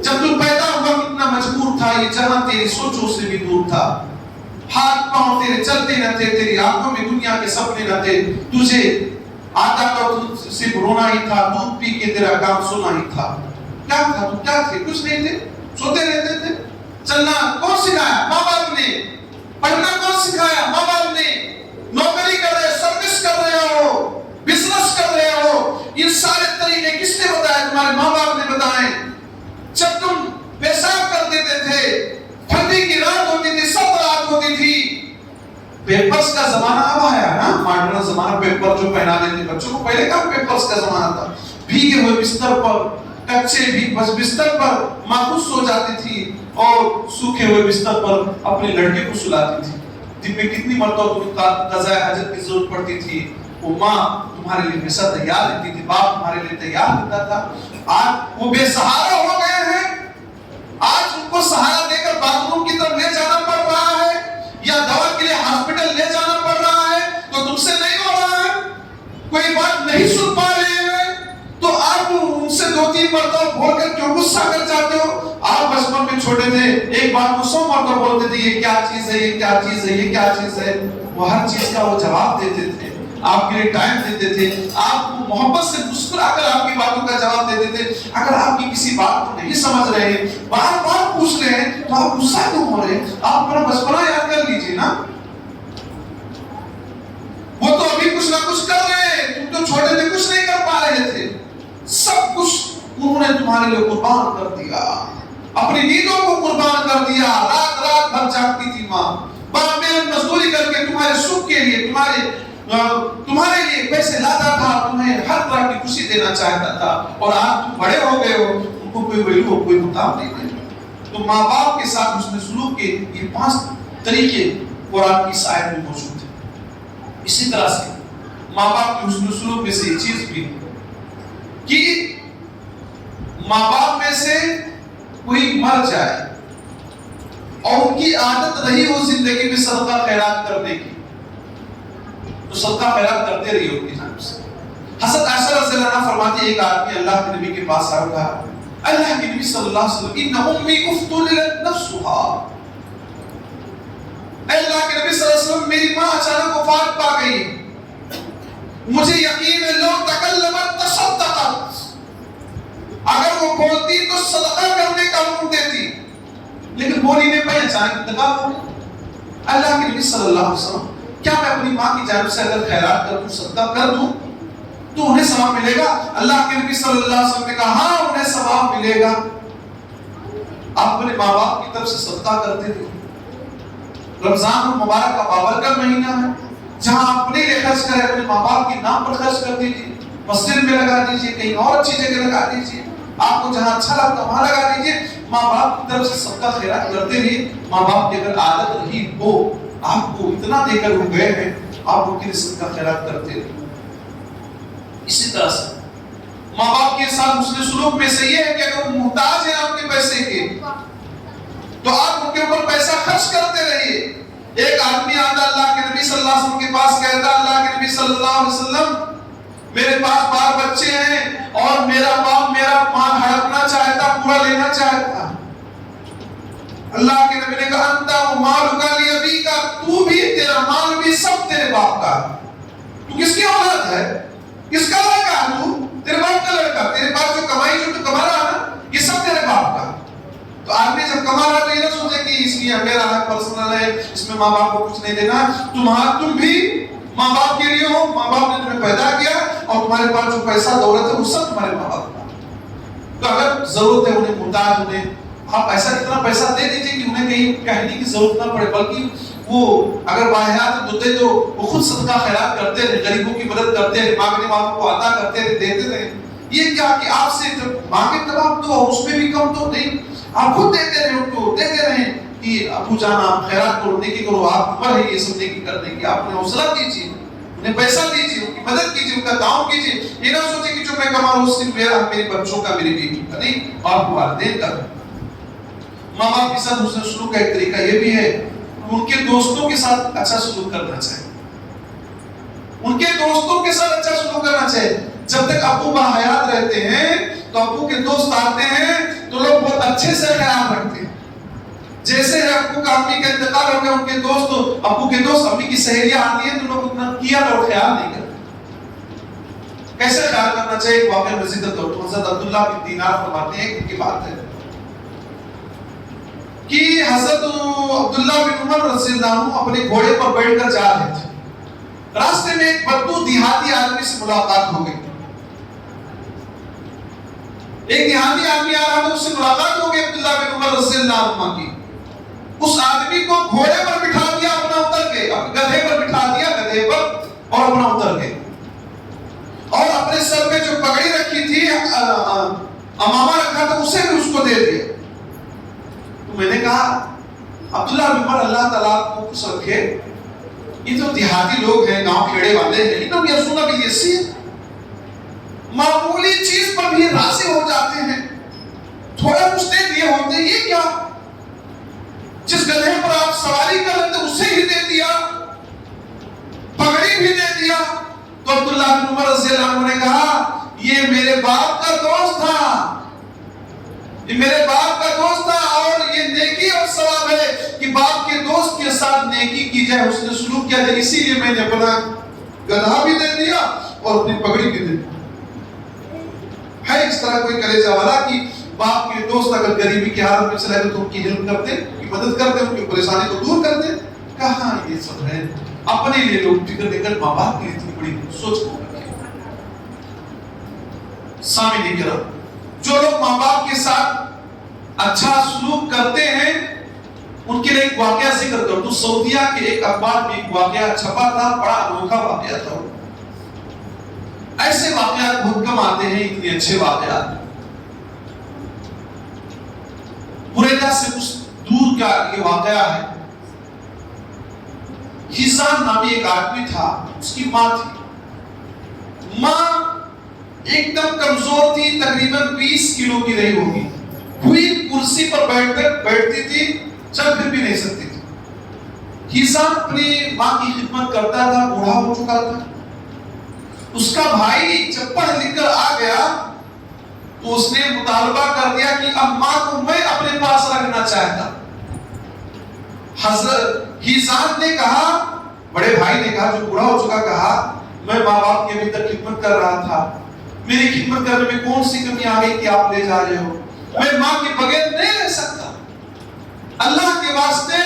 جب تو پیدا ہوا کتنا مجبور تھا، یہ جہاں تیری سوچوں سے بھی دور تھا، ہاتھ پاؤں تیرے چلتے نہ تھے، تیری آنکھوں میں دنیا کے سپنے نہ تھے، تجھے آتا تو صرف رونا ہی تھا، دودھ پی کے تیرا کام سونا ہی تھا. کیا تھا تو کیا تھے؟ کچھ نہیں تھے، سوتے رہتے تھے. چلنا کون سکھایا؟ ماں باپ نے. پڑھنا کون سکھایا؟ ماں باپ نے. نوکری کر رہے، سروس کر رہے ہو، بزنس کر رہے ہو، یہ سارے طریقے کس نے بتائے؟ تمہارے ماں باپ نے بتائے. جب تم پیشاب کر دیتے تھے، ٹھنڈی کی رات ہوتی تھی، سب رات ہوتی تھی. پیپرز کا زمانہ اب آیا نا، ماڈرن زمانہ، پیپر جو پہنا دیتے بچوں کو. پہلے کہاں پیپرز کا زمانہ تھا. بھیگے ہوئے بستر پر، کچے بھی بستر پر ماں خود سو جاتی تھی اور سوکھے ہوئے بستر پر اپنے لڑکے کو سلاتی تھی. دن میں کتنی مرتبہ تمہیں قضاء حاجت کی ضرورت پڑتی تھی، وہ ماں تمہارے لیے ہمیشہ تیار رہتی تھی، باپ تمہارے لیے تیار رہتا تھا. آج وہ بے سہارا ہو گئے ہیں. آج ان کو سہارا دے کر باتھ روم کی طرف لے جانا پڑ رہا ہے یا دوا کے لیے ہاسپٹل لے جانا پڑ رہا ہے تو تم سے نہیں ہو رہا ہے. کوئی بات نہیں سن پا رہے ہیں تو آپ ان سے 2-3 مرتبہ بول کر کیوں غصہ کر جاتے ہو؟ آپ بچپن میں چھوٹے تھے، ایک بات کو 100 مرتبہ بولتے تھے، یہ کیا چیز ہے، یہ کیا چیز ہے، یہ کیا چیز ہے. وہ ہر چیز کا وہ جواب دیتے تھے، آپ کے لیے ٹائم دیتے تھے، آپ کو محبت سے مسکرا کر آپ کی باتوں کا جواب دیتے تھے. اگر آپ کی کسی بات کو نہیں سمجھ رہے ہیں، بار بار پوچھ رہے ہیں، تو آپ غصہ کیوں ہو رہے ہیں؟ آپ اپنا بچپنا یاد کر لیجیے نا. وہ تو ابھی کچھ نہ کچھ کر رہے ہیں، تم تو چھوٹے تھے کچھ نہیں کر پا رہے تھے. سب کچھ انہوں نے تمہارے لیے قربان کر دیا، اپنی نیندوں کو قربان کر دیا. رات رات بھر جاگتی تھی ماں، باپ محنت مزدوری کر کے تمہارے سکھ کے لیے، تمہارے لیے پیسے لاتا تھا، تمہیں ہر طرح کی خوشی دینا چاہتا تھا. اور آج تم بڑے ہو گئے ہو، ان کو کوئی ویلو، کوئی مقام نہیں ہے. تو ماں باپ کے ساتھ حسن سلوک کے یہ 5 طریقے قرآن کی اس آیت میں موجود ہیں. اسی طرح سے ماں باپ کے حسن سلوک میں سے یہ چیز بھی ہے کہ ماں باپ میں سے کوئی مر جائے اور ان کی عادت رہی ہو زندگی میں صدقہ خیرات کرنے کی، تو صدقہ خیرات کرتے رہی ان کی جانب سے. حضرت عائشہ رضی اللہ عنہا فرماتی ہے، ایک آدمی اللہ کے نبی کے پاس آیا، کہا اللہ کے نبی صلی اللہ علیہ وسلم ان امی افتلت نفسها، اے اللہ کے نبی صلی اللہ علیہ وسلم میری ماں اچانک وفات پا گئی، مجھے یقین ہے لو تکلمت تصدقت، اگر وہ بولتی تو صدقہ کرنے کا حکم دیتی، لیکن بولی نہیں پائی، اچانک انتقال ہو گیا. اللہ کے نبی صلی اللہ علیہ وسلم، کیا میں اپنی ماں کی جانب سے اگر خیرات کر دوں، صدقہ کر دوں تو انہیں ثواب ملے گا؟ اللہ کے نبی صلی اللہ علیہ وسلم نے کہا ہاں انہیں ثواب ملے گا. آپ اپنے ماں باپ کی طرف سے صدقہ کرتے تھے. رمضان المبارک کا بابرکت مہینہ ہے، جہاں آپ اپنے لیے خرچ کریں، اپنے ماں باپ کے نام پر خرچ کر دیجیے، مسجد میں لگا دیجیے، کہیں اور اچھی جگہ لگا دیجیے، آپ کو جہاں اچھا لگتا وہاں لگا دیجیے. ماں باپ کی طرف سے صدقہ خیرات کرتے رہیے. ماں باپ کی اگر عادت رہی ہو، آپ کو اتنا دے کر ہو گئے ہیں، آپ ان کے لیے صدقہ خیرات کرتے رہیے. اسی طرح سے ماں باپ کے ساتھ حسن سلوک میں سے یہ ہے کہ اگر وہ محتاج ہیں آپ کے پیسے کے تو آپ ان کے اوپر پیسہ خرچ کرتے رہیے. ایک آدمی آتا اللہ کے نبی صلی اللہ علیہ وسلم کے پاس، کہتا اللہ کے نبی صلی اللہ علیہ وسلم میرے پاس 12 بچے ہیں اور میرا باپ میرا مال ہڑپنا چاہتا، پورا لینا چاہتا. اللہ کے نبی نے کہا انت ومالک لابیک، تو بھی، تیرا مال بھی، سب تیرے باپ کا. تو کس کی اولاد ہے؟ کس کا لڑکا ہے تو؟ تیرے باپ کا لڑکا. تیرے باپ جو کمائی جو تو کما رہا نا، یہ سب تیرے باپ کا. تو آدمی جب کما رہا تو یہ نہ سوچے کہ اس لیے میرا ہے، پرسنل ہے، اس میں ماں باپ کو کچھ نہیں دینا. تم بھی ماں باپ کے لیے ہو، ماں باپ نے تمہیں پیدا کیا اور تمہارے پاس جو پیسہ دولت ہے وہ سب تمہارے ماں باپ کا. تو اگر ضرورت ہے انہیں محتاج، انہیں آپ ایسا اتنا پیسہ دے دیجیے کہ انہیں کہیں کہنے کی ضرورت نہ پڑے، بلکہ وہ اگر باحیات ہوتے تو وہ خود صدقہ خیرات کرتے رہے، غریبوں کی مدد کرتے رہے، مانگنے والوں کو عطا کرتے رہے، دیتے رہے. یہ کیا کہ آپ سے جب مانگے تب آپ تو اس میں بھی کم تو نہیں، آپ خود دیتے رہے، ان کو دیتے رہے. کہ ابو جان آپ خیرات کرو، نیکی کرو، آپ عمر ہے یہ سب نیکی کرنے کی، آپ نے حوصلہ دیجیے، انہیں پیسہ دیجیے، ان کی مدد کیجیے، ان کا تعاون کیجیے. یہ نہ سوچیں کہ جو میں کما رہا ہوں صرف میرا، میرے بچوں کا، میری بیوی کا نہیں، آپ والدین کا. ماں باپ کے ساتھ حسن سلوک کا ایک طریقہ یہ بھی ہے ان کے دوستوں کے ساتھ اچھا سلوک کرنا چاہیے. ان کے دوستوں کے ساتھ اچھا سلوک کرنا چاہیے. جب تک ابو باحیات رہتے ہیں تو ابو کے دوست آتے ہیں تو لوگ بہت اچھے سے خیال رکھتے ہیں. جیسے ابو کا امی کا انتقال ہو گیا، ان کے دوست، ابو کے دوست امی کی سہیلیاں آتی ہیں تو لوگ اتنا کیا اور خیال نہیں کرتے. کیسے خیال کرنا چاہیے؟ ایک واقعہ میں ذکر کرتا ہوں. حضرت عبداللہ بن دینار فرماتے ہیں، ایک دن کی بات ہے کہ حضرت عبداللہ بن عمر رضی اللہ عنہ اپنے گھوڑے پر بیٹھ کر جا رہے تھے. راستے میں ایک بدو دیہاتی آدمی سے ملاقات ہو گئی. ایک دیہاتی آدمی آ رہا تھا، اس سے ملاقات ہو گئی عبداللہ بن عمر رضی اللہ عنہ کی. اس آدمی کو گھوڑے پر بٹھا دیا، اپنا اتر گئے، گدھے پر بٹھا دیا، گدھے پر، اور اپنا اتر گئے. اور اپنے سر پہ جو پگڑی رکھی تھی، امامہ رکھا تھا، اسے بھی اس کو دے دیا. تو میں نے کہا عبداللہ بن عمر اللہ تعالیٰ کو خوش رکھے، یہ تو دیہاتی لوگ ہیں، گاؤں کھیڑے والے ہیں، انہوں نے سنا بھی ایسی معمولی چیز پر بھی راضی ہو جاتے ہیں، تھوڑا کچھ دے دیے ہوتے، یہ کیا؟ جس گدھے پر آپ سواری کر رہے تھے اسے ہی دے دیا، پگڑی بھی دے دیا. تو عبداللہ بن عمر رضی اللہ عنہ نے کہا یہ میرے باپ کا دوست تھا، یہ میرے باپ کا دوست تھا، اور یہ نیکی اور ثواب ہے کہ باپ کے دوست کے ساتھ نیکی کی جائے، اس نے سلوک کیا جائے، اسی لیے میں نے اپنا گدھا بھی دے دیا اور اپنی پگڑی بھی دے دی. ہے اس طرح کوئی کلیجہ والا کہ باپ کے دوست اگر غریبی کی حالت میں چلے تو ان کی ہیلپ کرتے، ان کی مدد کرتے، ان کی پریشانی کو دور کرتے. کہاں یہ سب ہے؟ اپنے لیے لوگ فکر دے کر ماں باپ کے لیے اتنی بڑی سوچ کو رکھیں. سامنے کرام، جو لوگ ماں باپ کے ساتھ اچھا سلوک کرتے ہیں ان کے لیے ایک واقعہ ذکر کر دوں. سعودیہ کے ایک اخبار میں ایک واقعہ چھپا تھا، بڑا انوکھا واقعہ تھا. ایسے واقعات بہت کم آتے ہیں، اتنے اچھے واقعات. بریدہ سے کچھ دور کا یہ واقعہ ہے. حسان نامی ایک آدمی تھا، اس کی ماں تھی. ماں ایک دم کمزور تھی، تقریباً 20 کلو کی رہی ہوگی. ہوئی کرسی پر بیٹھتی تھی، چل پھر بھی نہیں سکتی تھی. حسان اپنی ماں کی خدمت کرتا تھا، بوڑھا ہو چکا تھا. اس کا بھائی جب پڑھ لکھ کر آ گیا تو اس نے مطالبہ کر دیا کہ اب ماں کو میں اپنے پاس رکھنا چاہتا. حضرت حسان نے کہا، بڑے بھائی نے کہا جو بوڑھا ہو چکا، کہا میں ماں باپ کی ابھی تک خدمت کر رہا تھا، میری خدمت کرنے میں کون سی کمی آ گئی کہ آپ لے جا رہے ہو؟ میں ماں کے بغیر نہیں رہ سکتا، اللہ کے واسطے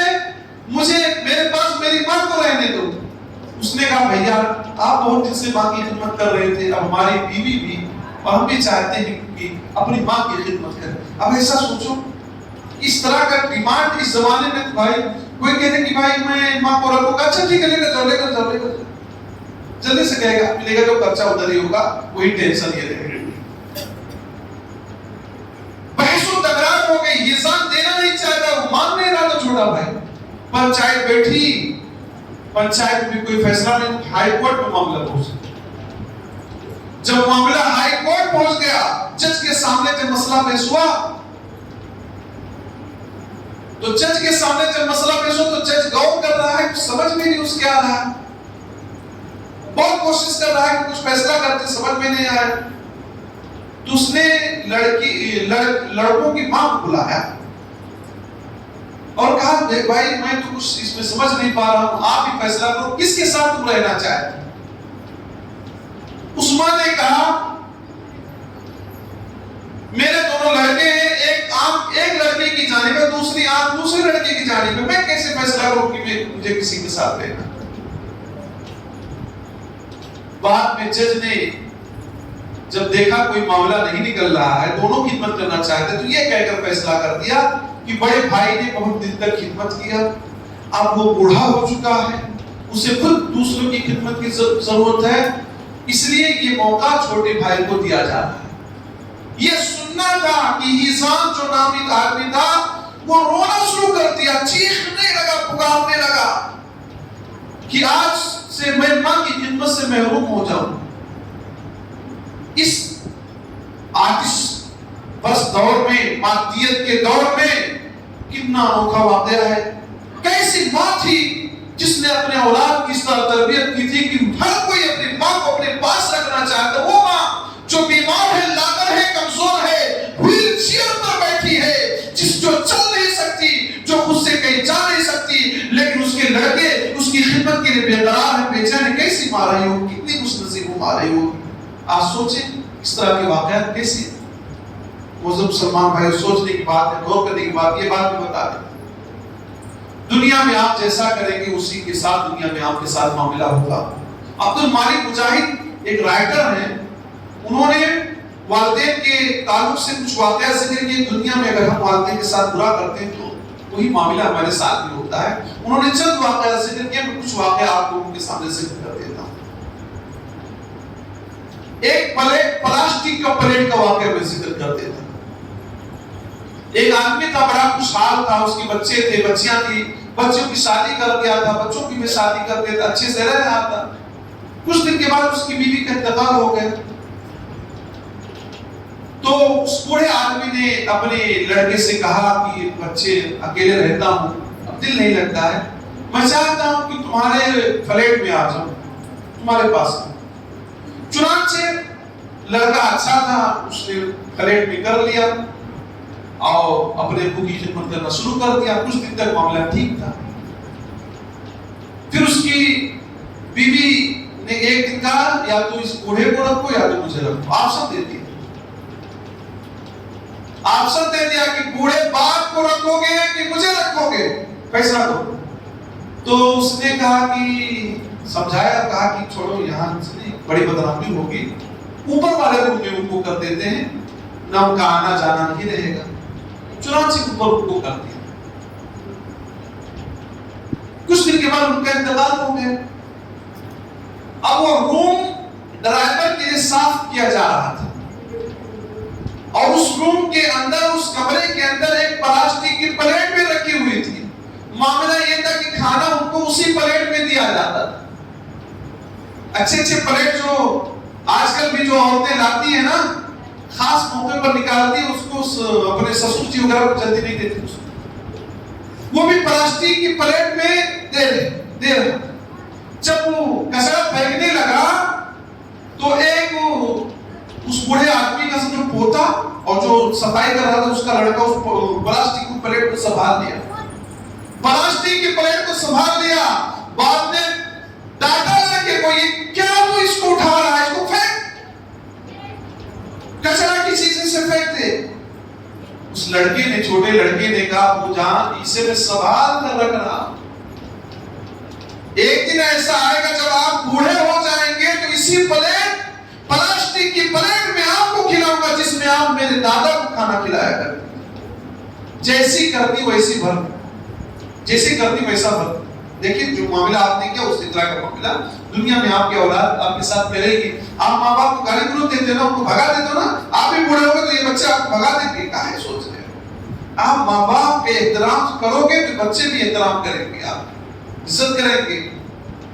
مجھے میرے پاس میری ماں کو رہنے دو. اس نے کہا بھیا آپ بہت دن سے ماں کی خدمت کر رہے تھے، اب ہماری بیوی بھی اور ہم بھی چاہتے ہیں کہ اپنی ماں کی خدمت کریں. اب ایسا سوچو، اس طرح کا ڈیمانڈ اس زمانے میں بھائی کوئی کہتے کہ بھائی میں ماں کو رکھوں گا، اچھا ٹھیک ہے لے کر جاؤ جلدی سے کہے گا، ملے گا جو خرچہ ادھر ہی ہوگا، کوئی ٹینشن یہ نہیں. بحث و تکرار ہو گئی، حسان دینا نہیں چاہتا، وہ مان نہیں رہا. تو چھوٹا بھائی پنچایت بیٹھی، پنچایت میں کوئی فیصلہ نہیں، ہائی کورٹ میں معاملہ پہنچ گیا. جب معاملہ ہائی کورٹ پہنچ گیا، جج کے سامنے جب مسئلہ پیش ہوا تو جج کے سامنے جب مسئلہ پیش ہوا تو جج غور کر رہا ہے، کچھ سمجھ میں نہیں اس کے آ رہا ہے، بہت کوشش کر رہا ہے کہ کچھ فیصلہ کرتے، سمجھ میں نہیں آیا. تو اس نے لڑکوں کی ماں کو بلایا اور کہا بھائی میں تو کچھ اس میں سمجھ نہیں پا رہا ہوں، آپ ہی فیصلہ کرو، کس کے ساتھ تم رہنا چاہتے؟ اس ماں نے کہا میرے دونوں لڑکے ہیں، ایک لڑکے کی جانب ہے، دوسری آنکھ دوسرے لڑکے کی جانب ہے، میں کیسے فیصلہ کروں کہ مجھے کسی کے ساتھ رہنا؟ بعد میں جج نے جب دیکھا کوئی معاملہ نہیں نکل رہا ہے، دونوں خدمت کرنا چاہتے، تو یہ کہہ کر فیصلہ کر دیا کہ بڑے بھائی نے بہت دن تک خدمت کیا، اب وہ بوڑھا ہو چکا ہے، اسے خود دوسروں کی خدمت کی ضرورت ہے، اس لیے یہ موقع چھوٹے بھائی کو دیا جا رہا ہے. یہ سننا تھا کہ حسان جو نامی آدمی تھا وہ رونا شروع کر دیا، چیخنے لگا، پکارنے لگا کہ آج سے میں ماں کی خدمت سے محروم ہو جاؤں۔ اس آتش بس دور میں، مادیت کے دور میں کتنا انوکھا واقعہ ہے۔ کیسی ماں تھی جس نے اپنے اولاد کی اس طرح تربیت کی تھی کہ ہر کوئی اپنی ماں کو اپنے پاس رکھنا چاہتا۔ وہ ماں جو بیمار ہے، لاغر ہے، کمزور ہے، ویل چیئر پر بیٹھی ہے، جو چل نہیں سکتی، جو خود سے کہیں جا نہیں سکتی، لیکن اس کے لڑکے اس کی خدمت کے لیے بےقرار ہیں، بے چین ہیں۔ کیسی ماں رہی ہو، کتنی خوش نصیب ماں رہی ہو۔ آپ سوچیں اس طرح کے واقعات کیسی ہیں۔ معزز مسلمان بھائی، سوچنے کی بات ہے، غور کرنے کی بات، یہ بات بھی بتا دیں، دنیا میں آپ جیسا کریں گے اسی کے ساتھ دنیا میں آپ کے ساتھ معاملہ ہوگا۔ عبد المالک مجاہد ایک رائٹر ہیں، انہوں نے والدین کے تعلق سے کچھ واقعہ ذکر کیے۔ دنیا میں اگر ہم والدین کے ساتھ برا کرتے ہیں تو وہی معاملہ ہمارے ساتھ بھی ہوتا ہے۔ انہوں نے چند واقعہ ذکر کیے، میں کچھ واقعہ آپ لوگوں کے سامنے ذکر کر دیتا ہوں۔ ایک پلاسٹک کا پلیٹ کا واقعہ میں ذکر کر دیتا ہوں۔ ایک آدمی تھا، بڑا خوشحال تھا، اس کے بچے تھے، بچیاں تھی، بچوں کی شادی کر دیا تھا، بچوں کی بھی شادی کر دیا تھا، اچھے سے رہ رہا تھا۔ کچھ دن کے بعد اس کی بیوی کا انتقال ہو گیا، تو اس بوڑھے آدمی نے اپنے لڑکے سے کہا کہ بچے اکیلے رہتا ہوں، اب دل نہیں لگتا ہے، میں چاہتا ہوں کہ تمہارے فلیٹ میں آ جاؤں، تمہارے پاس۔ چنانچہ لڑکا اچھا تھا، اس نے فلیٹ میں کر لیا اور اپنے ابو کی خدمت کرنا شروع کر دیا۔ کچھ دن تک معاملہ ٹھیک تھا، پھر اس کی بیوی نے ایک دن کہا یا تو اس بوڑھے کو رکھو یا تو مجھے رکھو، آپشن دے دیا۔ آپشن دے دیا کہ بوڑھے باپ کو رکھو گے کہ مجھے رکھو گے، فیصلہ دو۔ تو اس نے کہا کہ سمجھایا، کہا کہ چھوڑو، یہاں سے بڑی بدنامی ہوگی، اوپر والے روم میں ان کو کر دیتے ہیں، نہ ان کا آنا جانا نہیں رہے گا۔ چنانچہ اوپر ان کو کر دیا۔ کچھ دن کے بعد ان کا انتقال ہو گیا۔ اب وہ روم ڈرائیور کے لیے صاف کیا جا رہا تھا، اور اس روم کے اندر، اس کمرے کے اندر ایک پلاسٹک کی پلیٹ بھی رکھی ہوئی تھی۔ معاملہ یہ تھا کہ کھانا ان کو اسی پلیٹ میں دیا جاتا تھا۔ اچھے اچھے پلیٹ جو آج کل بھی جو عورتیں لاتی ہیں نا، خاص موقع پر نکالتی ہیں، اس کو اپنے سسر جی وغیرہ کو جلدی نہیں دیتی، وہ بھی پلاسٹک کی پلیٹ میں دے رہے۔ جب وہ کچرا پھینکنے لگا تو ایک اس بوڑھے آدمی کا جو پوتا اور جو صفائی کر رہا تھا اس کا لڑکا اس پلاسٹک کی پلیٹ کو سنبھال لیا، پلاسٹک کی پلیٹ کو سنبھال لیا۔ بعد میں ڈانٹا لگا کہ کوئی کیا تو اس کو اٹھا رہا ہے، اس کو پھینک، کچرا کی چیزیں سے پھینک دے۔ اس لڑکے نے، چھوٹے لڑکے نے کہا، ابو جان اسے میں سنبھال کر رکھ رہا ہوں، ایک دن ایسا آئے گا جب آپ بوڑھے ہو جائیں گے تو اسی پلیٹ، پلاسٹک کی پلیٹ میں آپ کو کھلاؤں گا جس میں آپ میرے دادا کو کھانا کھلایا کرتے، جیسی کرتی ویسی بھر، جیسی کرتی ویسا بھر۔ دیکھیں جو معاملہ آپ نے کیا اس طرح کا معاملہ دنیا میں آپ کی اولاد آپ کے ساتھ کرے گی۔ آپ ماں باپ کو گالی گلوچ دیتے نا، ان کو بھگا دیتے نا، آپ بھی بوڑھے ہو گے تو یہ بچے آپ کو بھگا دیں گے، کہاں سوچ رہے ہیں؟ آپ ماں باپ کے احترام کرو گے تو بچے بھی احترام کریں گے، آپ عزت کریں گے۔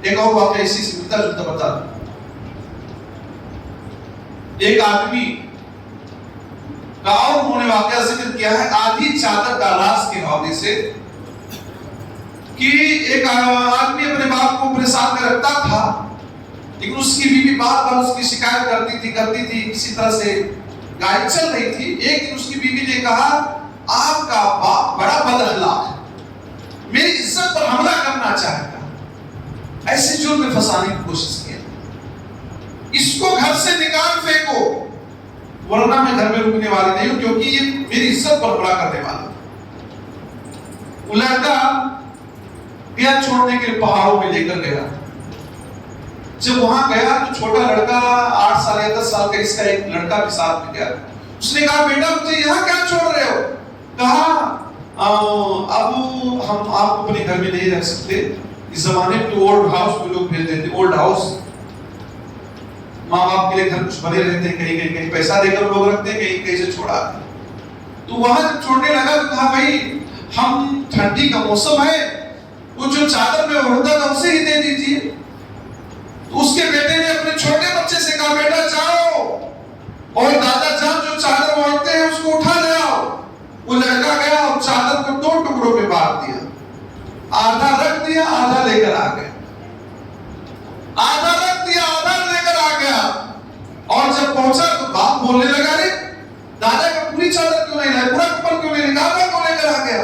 ایک اور واقعہ اسی سے ملتا جلتا بتا دوں۔ ایک آدمی کا اور انہوں نے واقعہ ذکر کیا ہے آدھی چادر کا راز کے حوالے سے، کہ ایک آدمی اپنے باپ کو اپنے ساتھ میں رکھتا تھا، لیکن اس کی بیوی بار بار اس کی شکایت کرتی تھی، کسی طرح سے گائے چل رہی تھی۔ ایک دن اس کی بیوی نے کہا، آپ کا باپ بڑا بد اخلاق ہے، میری عزت پر حملہ کرنا چاہتا ہے، ایسے جرم میں پھنسانے کی کوشش کی، اس کو گھر سے نکال پھینکو ورنہ میں گھر میں رکنے والی نہیں ہوں، کیونکہ یہ میری عزت پر حملہ کرنے والا۔ وہ لڑکا گیا چھوڑنے کے لیے پہاڑوں میں لے کر گیا۔ جب وہاں گیا تو چھوٹا لڑکا 8 سال یا 10 سال کا اس کا ایک لڑکا بھی ساتھ میں گیا۔ اس نے کہا، بیٹا مجھے یہاں کیا چھوڑ رہے ہو؟ کہا، ابو ہم آپ کو اپنے گھر میں نہیں رکھ سکتے، اس زمانے میں اولڈ ہاؤس میں لوگ بھیج دیتے، اولڈ ہاؤس ماں باپ کے لیے گھر کچھ بنے رہتے ہیں، کہیں پیسہ دے کر لوگ رکھتے ہیں، کہیں سے چھوڑا۔ تو وہاں جب چھوڑنے لگا تو کہا، بھائی ہم ٹھنڈی کا موسم ہے، وہ جو چادر میں اوڑھتا تھا اسے ہی دے دیجیے۔ تو اس کے بیٹے نے اپنے چھوٹے بچے سے کہا بیٹا جاؤ اور دادا جان جو چادر اوڑھتے ہیں اس کو اٹھا لے آؤ۔ وہ لڑکا گیا اور چادر کو 2 ٹکڑوں میں بانٹ دیا، آدھا رکھ دیا آدھا لے کر آ گیا، آدھا رکھ دیا آدھا لے کر آ گیا۔ اور جب پہنچا تو باپ بولنے لگا رے دادا کا پوری چادر کیوں نہیں لائے، پورا کپڑا کیوں نہیں لائے، آدھا کیوں لے کر آ گیا؟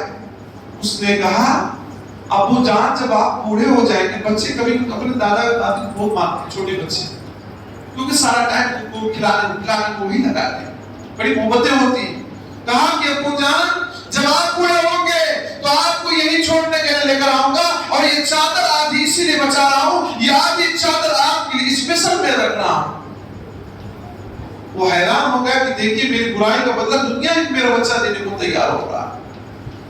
اس نے کہا ابو جان جب آپ بوڑھے ہو جائیں گے، بچے کبھی اپنے دادا دادی کو بہت مانتے ہیں چھوٹے بچے، کیونکہ سارا ٹائم ان کو کھلانے کو ہی لگاتے ہیں، بڑی محبتیں ہوتی ہیں۔ کہا کہ ابو جان جب آپ بوڑھے ہوں گے تو آپ کو یہی چھوڑنے کے لیے لے کر آؤں گا، اور یہ چادر آدھی اسی لیے بچا رہا ہوں، یہ آدھی چادر آپ کے لیے اسپیشل میں رکھ رہا ہوں۔ وہ حیران ہو گیا کہ دیکھیے میری برائی کا بدلہ دنیا ہی میرا بچہ دینے کو تیار ہو رہا۔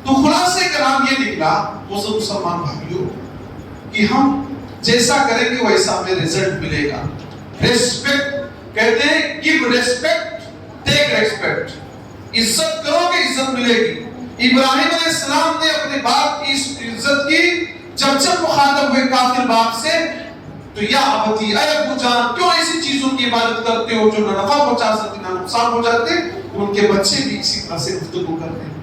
تو خلاصے کلام یہ نکلا موزد مسلمان بھائیوں کہ ہم جیسا کریں گے ویسا ہمیں رزلٹ ملے گا۔ ریسپیکٹ کہتے ہیں give respect take respect، عزت کرو گے عزت ملے گی۔ ابراہیم علیہ السلام نے اپنے باپ کی عزت کی، جب مخاطب ہوئے کافر باپ سے تو یا ابتی اے ابو جان کیوں ایسی چیزوں کی عبادت کرتے ہو جو نہ نفع پہنچا سکتے نہ نقصان پہنچاتے؟ ان کے بچے بھی اسی طرح سے گفتگو کرتے ہیں۔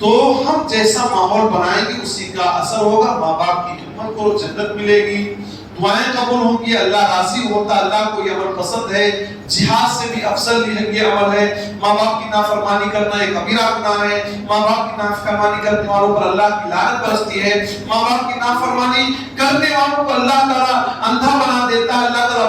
تو ہم جیسا ماحول بنائیں گے اسی کا اثر ہوگا۔ ماں باپ کی خدمت کرو جنت ملے گی، دعائیں قبول ہوں گی، اللہ راضی ہوتا، اللہ کو یہ عمل پسند ہے، جہاد سے بھی افضل یہ عمل ہے۔ ماں باپ کی نافرمانی کرنا ایک کبیرہ گناہ ہے، ماں باپ کی نافرمانی کرنے والوں پر اللہ کی لعنت برستی ہے، ماں باپ کی نافرمانی کرنے والوں کو اللہ تعالیٰ اندھا بنا دیتا ہے، اللہ تعالیٰ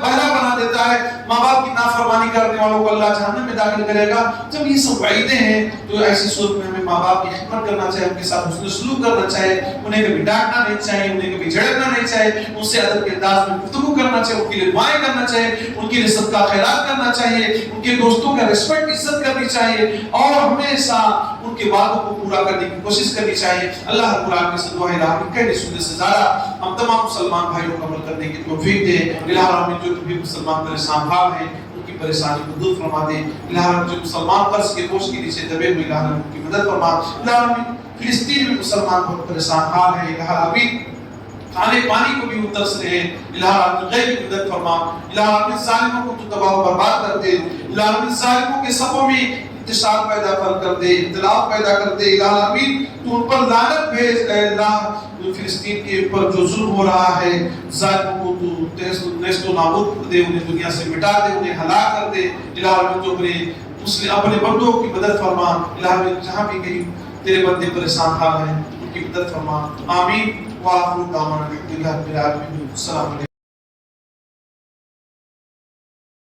بہرا بنا دیتا ہے، ماں باپ کی نافرمانی کرنے والوں کو اللہ جہنم میں داخل کرے گا۔ جب یہ سب وعیدیں ہیں تو ایسی صورت میں ہمیں ماں باپ کی خدمت کرنا چاہیے، ان کے ساتھ حسن سلوک کرنا چاہیے، انہیں کبھی ڈانٹنا نہیں چاہیے، انہیں کبھی جھڑکنا نہیں چاہیے، ان سے ادب کے انداز میں گفتگو کرنا چاہیے، ان کے لیے دعائیں کرنا چاہیے، ان کے لیے صدقہ خیرات کرنا چاہیے، ان کے دوستوں کا رسپیکٹ عزت کرنی چاہیے، اور ہمیشہ ان کے وعدوں کو پورا کرنے کی کوشش کرنی چاہیے۔ اللہ رب العالمین سے دعا ہے الہی کہنے سننے سے زیادہ ہم تمام مسلمان بھائیوں کو عمل کرنے کی توفیق دے۔ الہ العالمین جو بھی مسلمان پریشان حال ہیں ان کی پریشانی کو دور فرما دے۔ الہ العالمین جو مسلمان قرض کے بوجھ کے نیچے دبے ہوئے الہ العالمین کی مدد فرما۔ الہ العالمین فلسطین میں مسلمان بہت پریشان حال ہیں، الہ العالمین کھانے پانی کو بھی اترس رہے ہیں، الہ العالمین غیب کی مدد فرما۔ الہ العالمین ظالموں کو تو تباہ و برباد کر دے، الہ العالمین ظالموں کے صفوں میں انتشار پیدا کر دے، اختلاف پیدا کر دے، الہ العالمین تو ان پر لعنت بھیج اے اللہ۔ فلسطین کے اوپر جو ظلم ہو رہا ہے ظالموں کو تو نیست و نابود کر دے، انہیں دنیا سے مٹا دے، انہیں ہلاک کر دے۔ الہ العالمین جو اپنے بندوں کی مدد فرما۔ الہ العالمین جہاں بھی کہیں تیرے بندے پریشان حال ہیں ان کی مدد فرما، آمین۔ وآخر دعوانا الحمدللہ رب العالمین۔ السلام علیکم۔